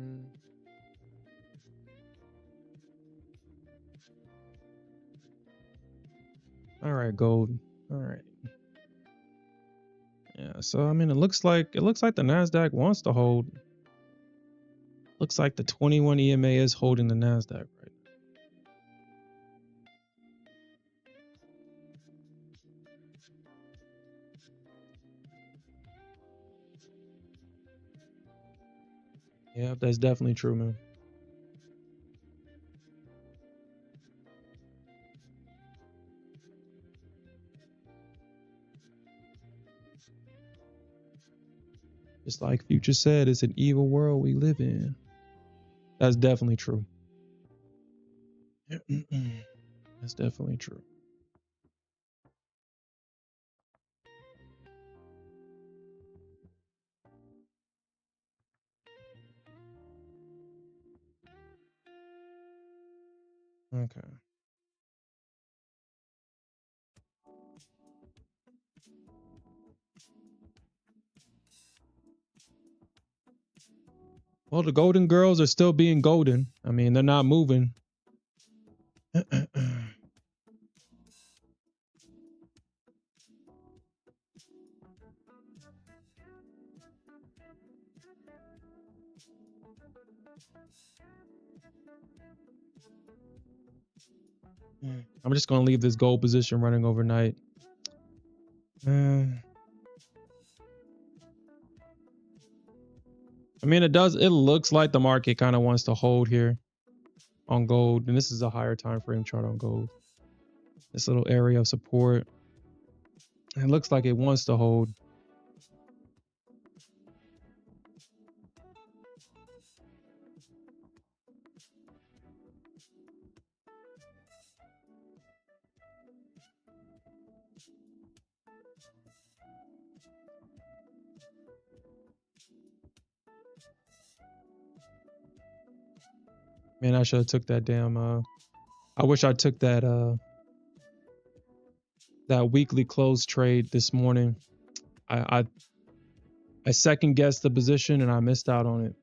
Mm. All right, gold. All right. Yeah. So I mean, it looks like the Nasdaq wants to hold. Looks like the 21 EMA is holding the Nasdaq right. Yeah, that's definitely true, man. Just like Future said, it's an evil world we live in. That's definitely true. That's definitely true. Okay. Well, the Golden Girls are still being golden. I mean, they're not moving. I'm just gonna leave this gold position running overnight. Uh, I mean, it does. It looks like the market kind of wants to hold here on gold, and this is a higher time frame chart on gold. This little area of support. It looks like it wants to hold. Man, I should have took that damn. I wish I took that weekly close trade this morning. I I second guessed the position and I missed out on it.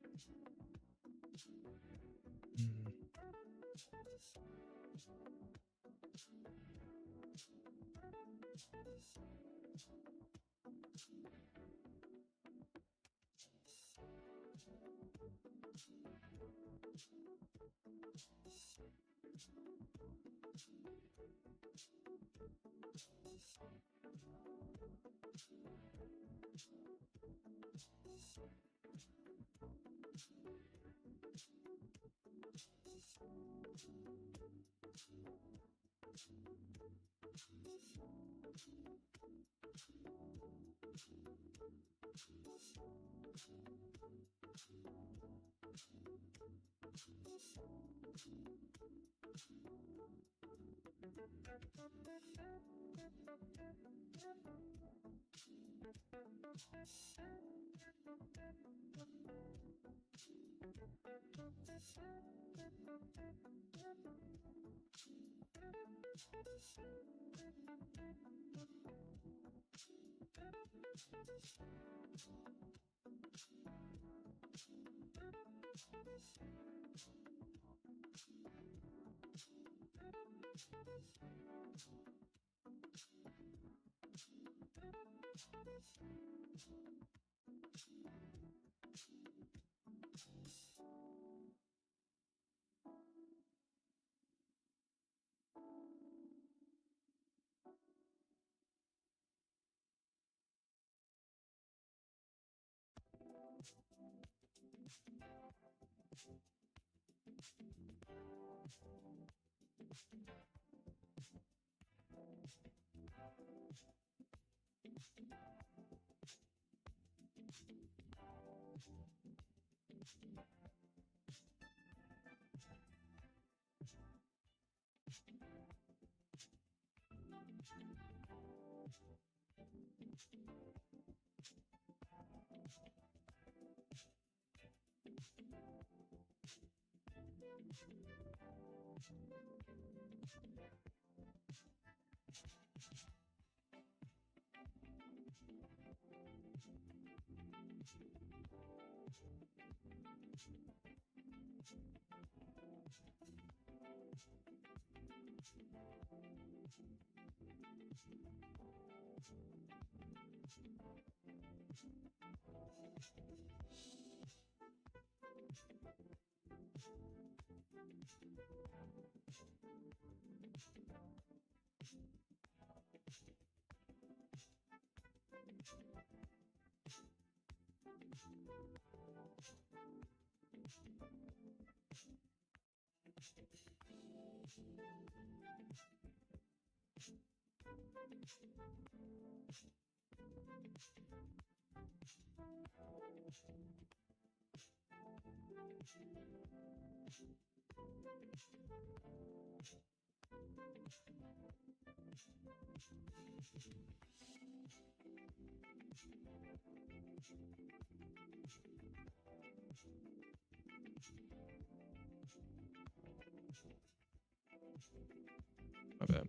My bad.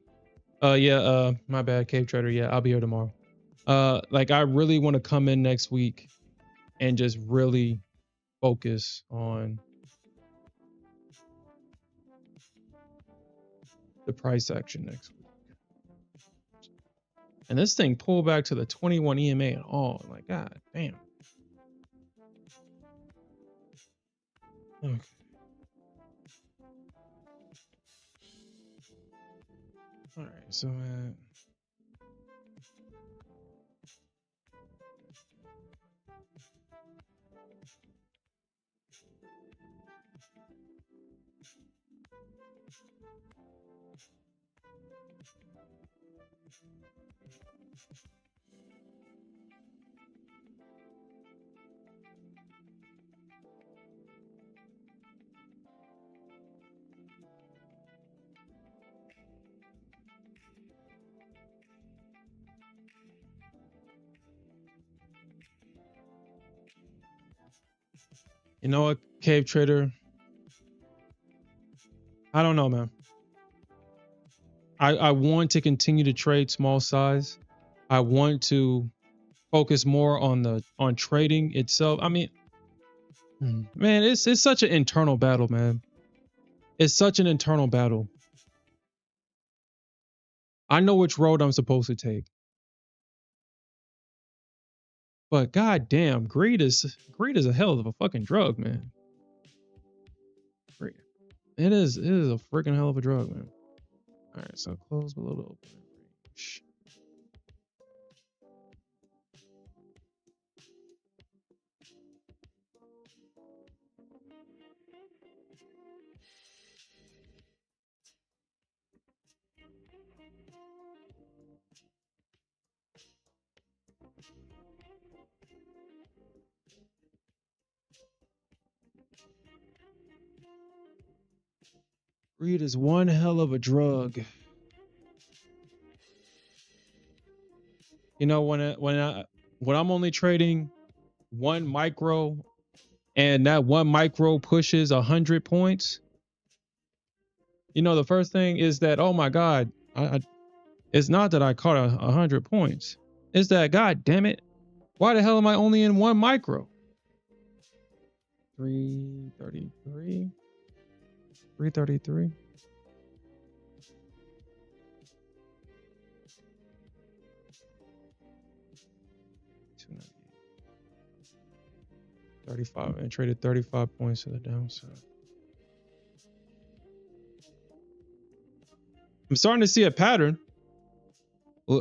My bad, Cave Trader. Yeah, I'll be here tomorrow. Like I really want to come in next week and just really focus on the price action next week. And this thing pulled back to the 21 EMA and all. Like, god damn. Okay. All right, so you know what, Cave Trader? I don't know, man. I want to continue to trade small size. I want to focus more on trading itself. I mean, man, it's such an internal battle, man. It's such an internal battle. I know which road I'm supposed to take. But goddamn, greed is a hell of a fucking drug, man. Greed. It is a freaking hell of a drug, man. All right, so close below the opening range. Greed is one hell of a drug. You know, when I'm only trading one micro and that one micro pushes 100 points, you know, the first thing is that, oh my God, it's not that I caught 100 points. It's that, God damn it, why the hell am I only in one micro? 333, 333. 35 and traded 35 points to the downside. I'm starting to see a pattern.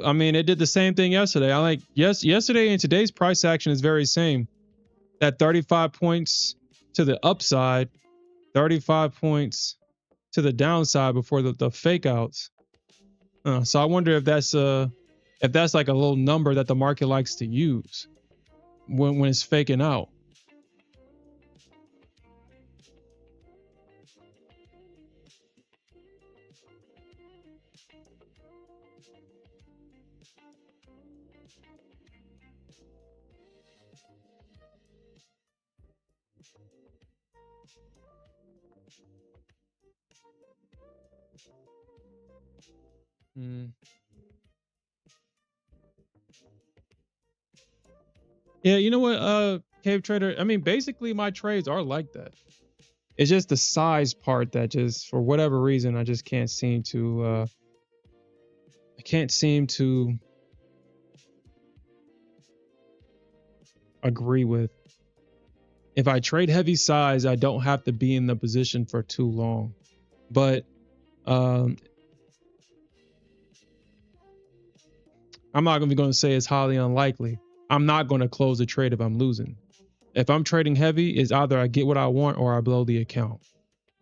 I mean, it did the same thing yesterday. Yesterday and today's price action is very same. That 35 points to the upside, 35 points to the downside before the fake outs. So I wonder if that's like a little number that the market likes to use when it's faking out. Mm. Yeah, you know what, Cave Trader? I mean, basically my trades are like that. It's just the size part that just for whatever reason I just can't seem to I can't seem to agree with. If I trade heavy size, I don't have to be in the position for too long. But um I'm not gonna be going to say it's highly unlikely. I'm not going to close the trade if I'm losing. If I'm trading heavy, it's either I get what I want or I blow the account.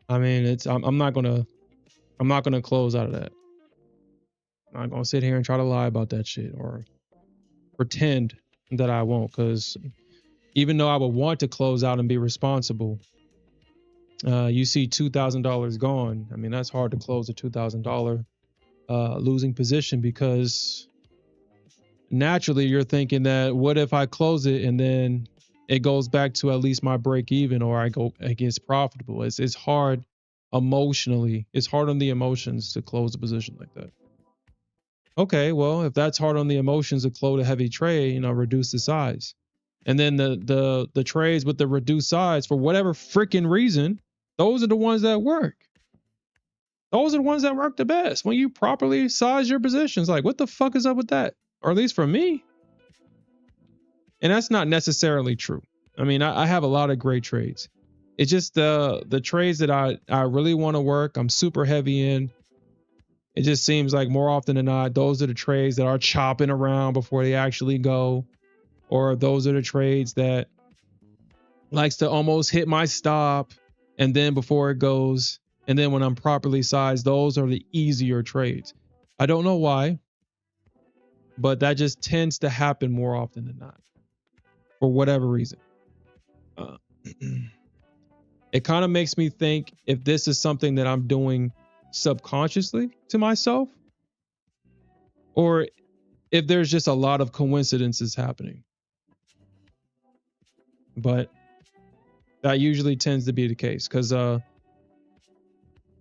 I mean, I'm not gonna close out of that. I'm not gonna sit here and try to lie about that shit or pretend that I won't, because even though I would want to close out and be responsible, you see $2,000 gone. I mean, that's hard to close a $2,000 losing position, because naturally you're thinking that what if I close it and then it goes back to at least my break even, or it gets profitable. It's hard emotionally. It's hard on the emotions to close a position like that. Okay, well, if that's hard on the emotions to close a heavy trade, reduce the size. And then the trades with the reduced size, for whatever freaking reason, those are the ones that work. Those are the ones that work the best when you properly size your positions. Like, what the fuck is up with that? Or at least for me. And that's not necessarily true. I mean, I have a lot of great trades. It's just the trades that I really want to work, I'm super heavy in. It just seems like more often than not, those are the trades that are chopping around before they actually go, or those are the trades that likes to almost hit my stop and then before it goes, and then when I'm properly sized, those are the easier trades. I don't know why, but that just tends to happen more often than not for whatever reason. Uh, it kind of makes me think if this is something that I'm doing subconsciously to myself, or if there's just a lot of coincidences happening. But that usually tends to be the case, because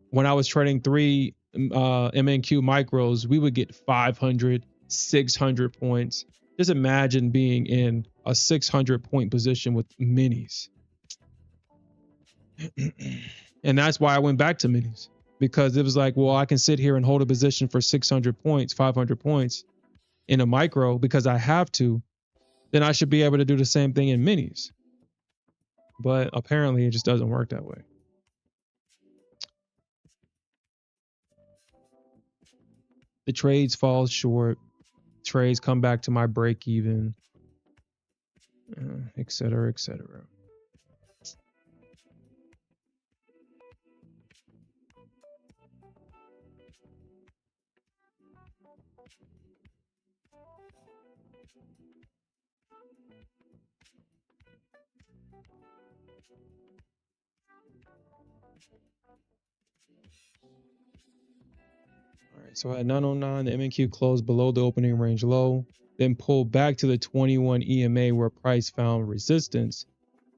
when I was trading 3 MNQ micros, we would get 500, 600 points. Just imagine being in a 600 point position with minis. And that's why I went back to minis, because it was like, well, I can sit here and hold a position for 600 points, 500 points in a micro because I have to. Then I should be able to do the same thing in minis. But apparently it just doesn't work that way. The trades fall short. Trades come back to my break even, et cetera, et cetera. All right, so at 909, the MNQ closed below the opening range low, then pulled back to the 21 EMA where price found resistance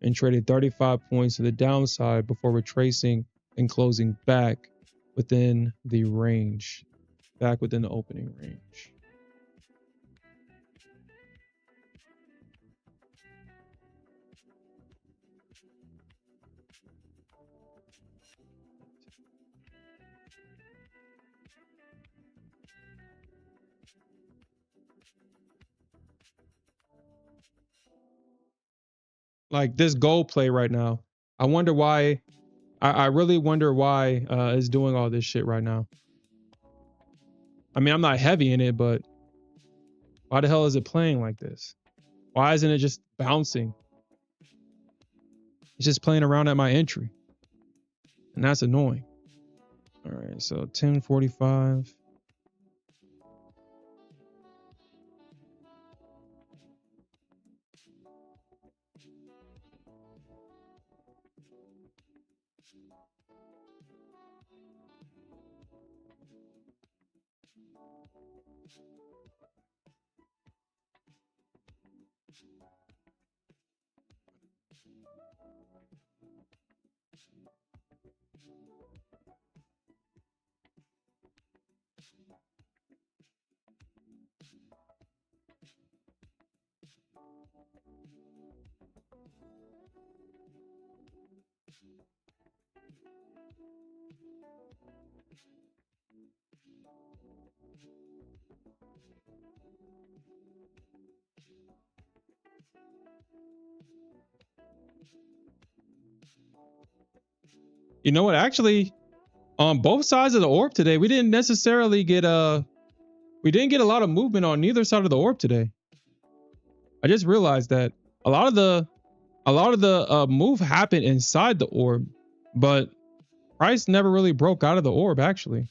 and traded 35 points to the downside before retracing and closing back within the range, back within the opening range. Like this gold play right now, I wonder why. I really wonder why it's doing all this shit right now. I mean, I'm not heavy in it, but why the hell is it playing like this? Why isn't it just bouncing? It's just playing around at my entry. And that's annoying. All right, so 1045. You know what? Actually, on both sides of the orb today, we didn't necessarily get we didn't get a lot of movement on neither side of the orb today. I just realized that a lot of the move happened inside the orb, but price never really broke out of the orb actually.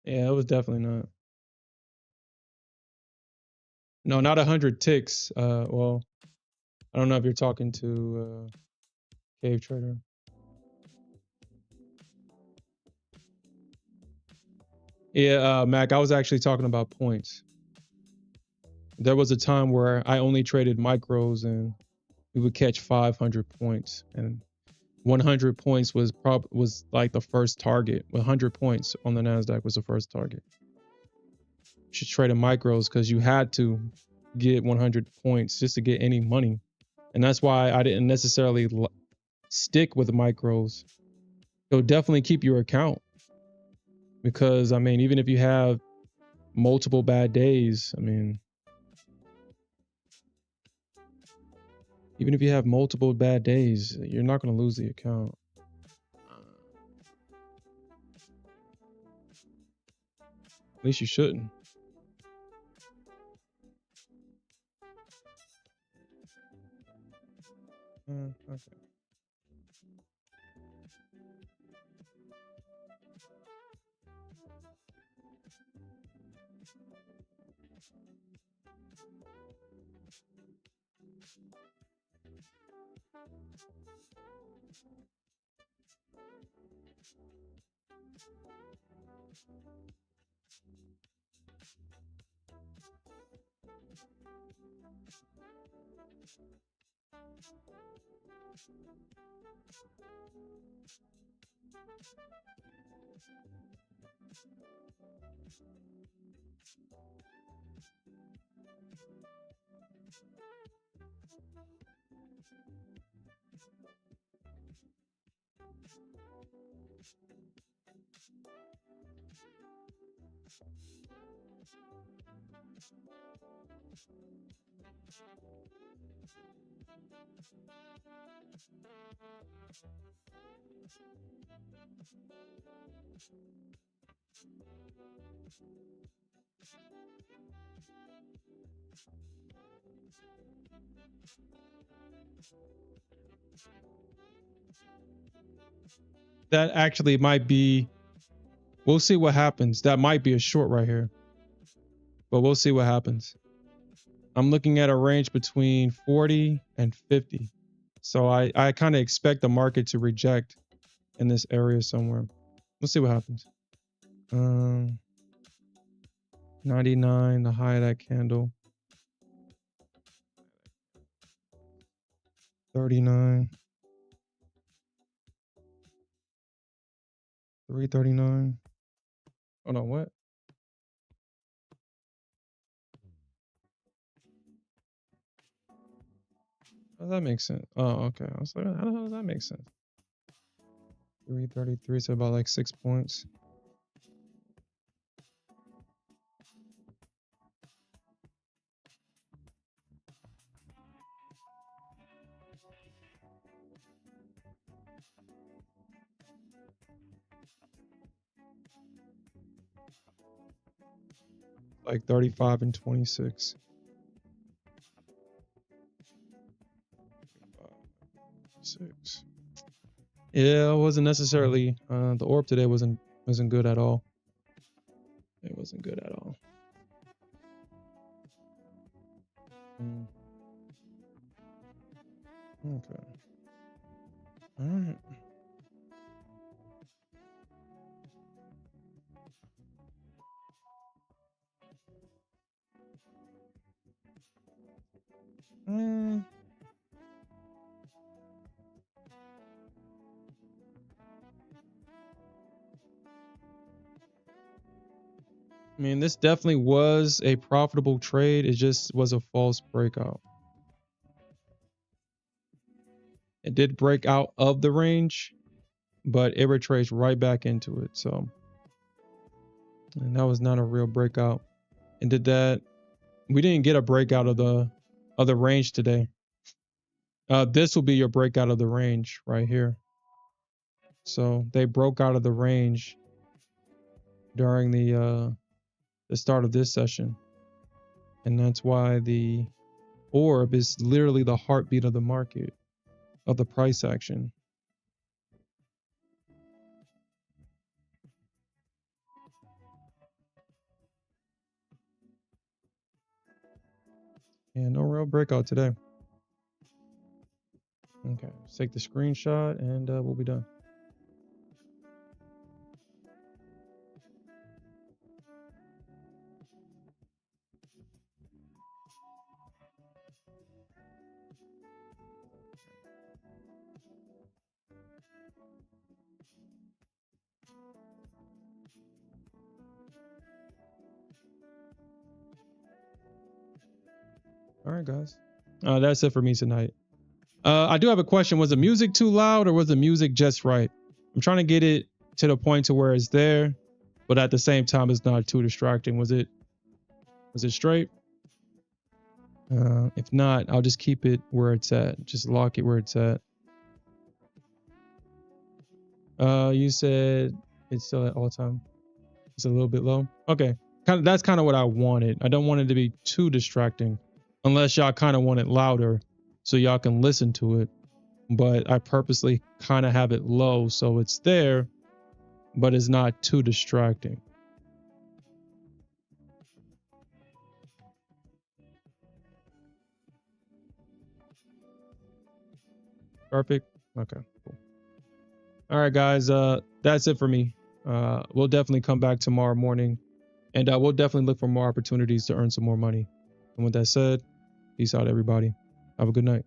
Yeah, it was definitely not. No, not 100 ticks. Well, I don't know if you're talking to Cave Trader. Yeah, Mac, I was actually talking about points. There was a time where I only traded micros and we would catch 500 points, and 100 points was like the first target. 100 points on the Nasdaq was the first target. You should trade in micros because you had to get 100 points just to get any money, and that's why I didn't necessarily stick with micros. It'll definitely keep your account because I mean, even if you have multiple bad days, I mean, even if you have multiple bad days, you're not going to lose the account. At least you shouldn't. Okay. That actually might be, we'll see what happens. That might be a short right here, but we'll see what happens. I'm looking at a range between 40 and 50. So I kind of expect the market to reject in this area somewhere. Let's see what happens. 99, the high of that candle. 39. 339. Oh no, what? How does that make sense? Oh, okay. I was like, how the hell does that make sense? 333, so about like 6 points. Like 35 and 26. 6. Yeah, it wasn't necessarily the orb today wasn't good at all. It wasn't good at all. Okay. All right. I mean, this definitely was a profitable trade. It just was a false breakout. It did break out of the range, but it retraced right back into it. So, and that was not a real breakout. And did that? We didn't get a breakout of the range today. This will be your breakout of the range right here. So they broke out of the range during the start of this session, and that's why the orb is literally the heartbeat of the market, of the price action. Yeah, no real breakout today. Okay, let's take the screenshot and we'll be done. All right, guys. That's it for me tonight. I do have a question. Was the music too loud or was the music just right? I'm trying to get it to the point to where it's there, but at the same time, it's not too distracting. Was it straight? If not, I'll just keep it where it's at. Just lock it where it's at. You said it's still at all time. It's a little bit low. Okay. That's kind of what I wanted. I don't want it to be too distracting unless y'all kind of want it louder so y'all can listen to it. But I purposely kind of have it low so it's there, but it's not too distracting. Perfect. Okay, cool. All right, guys. That's it for me. We'll definitely come back tomorrow morning, and we'll definitely look for more opportunities to earn some more money. And with that said, peace out, everybody. Have a good night.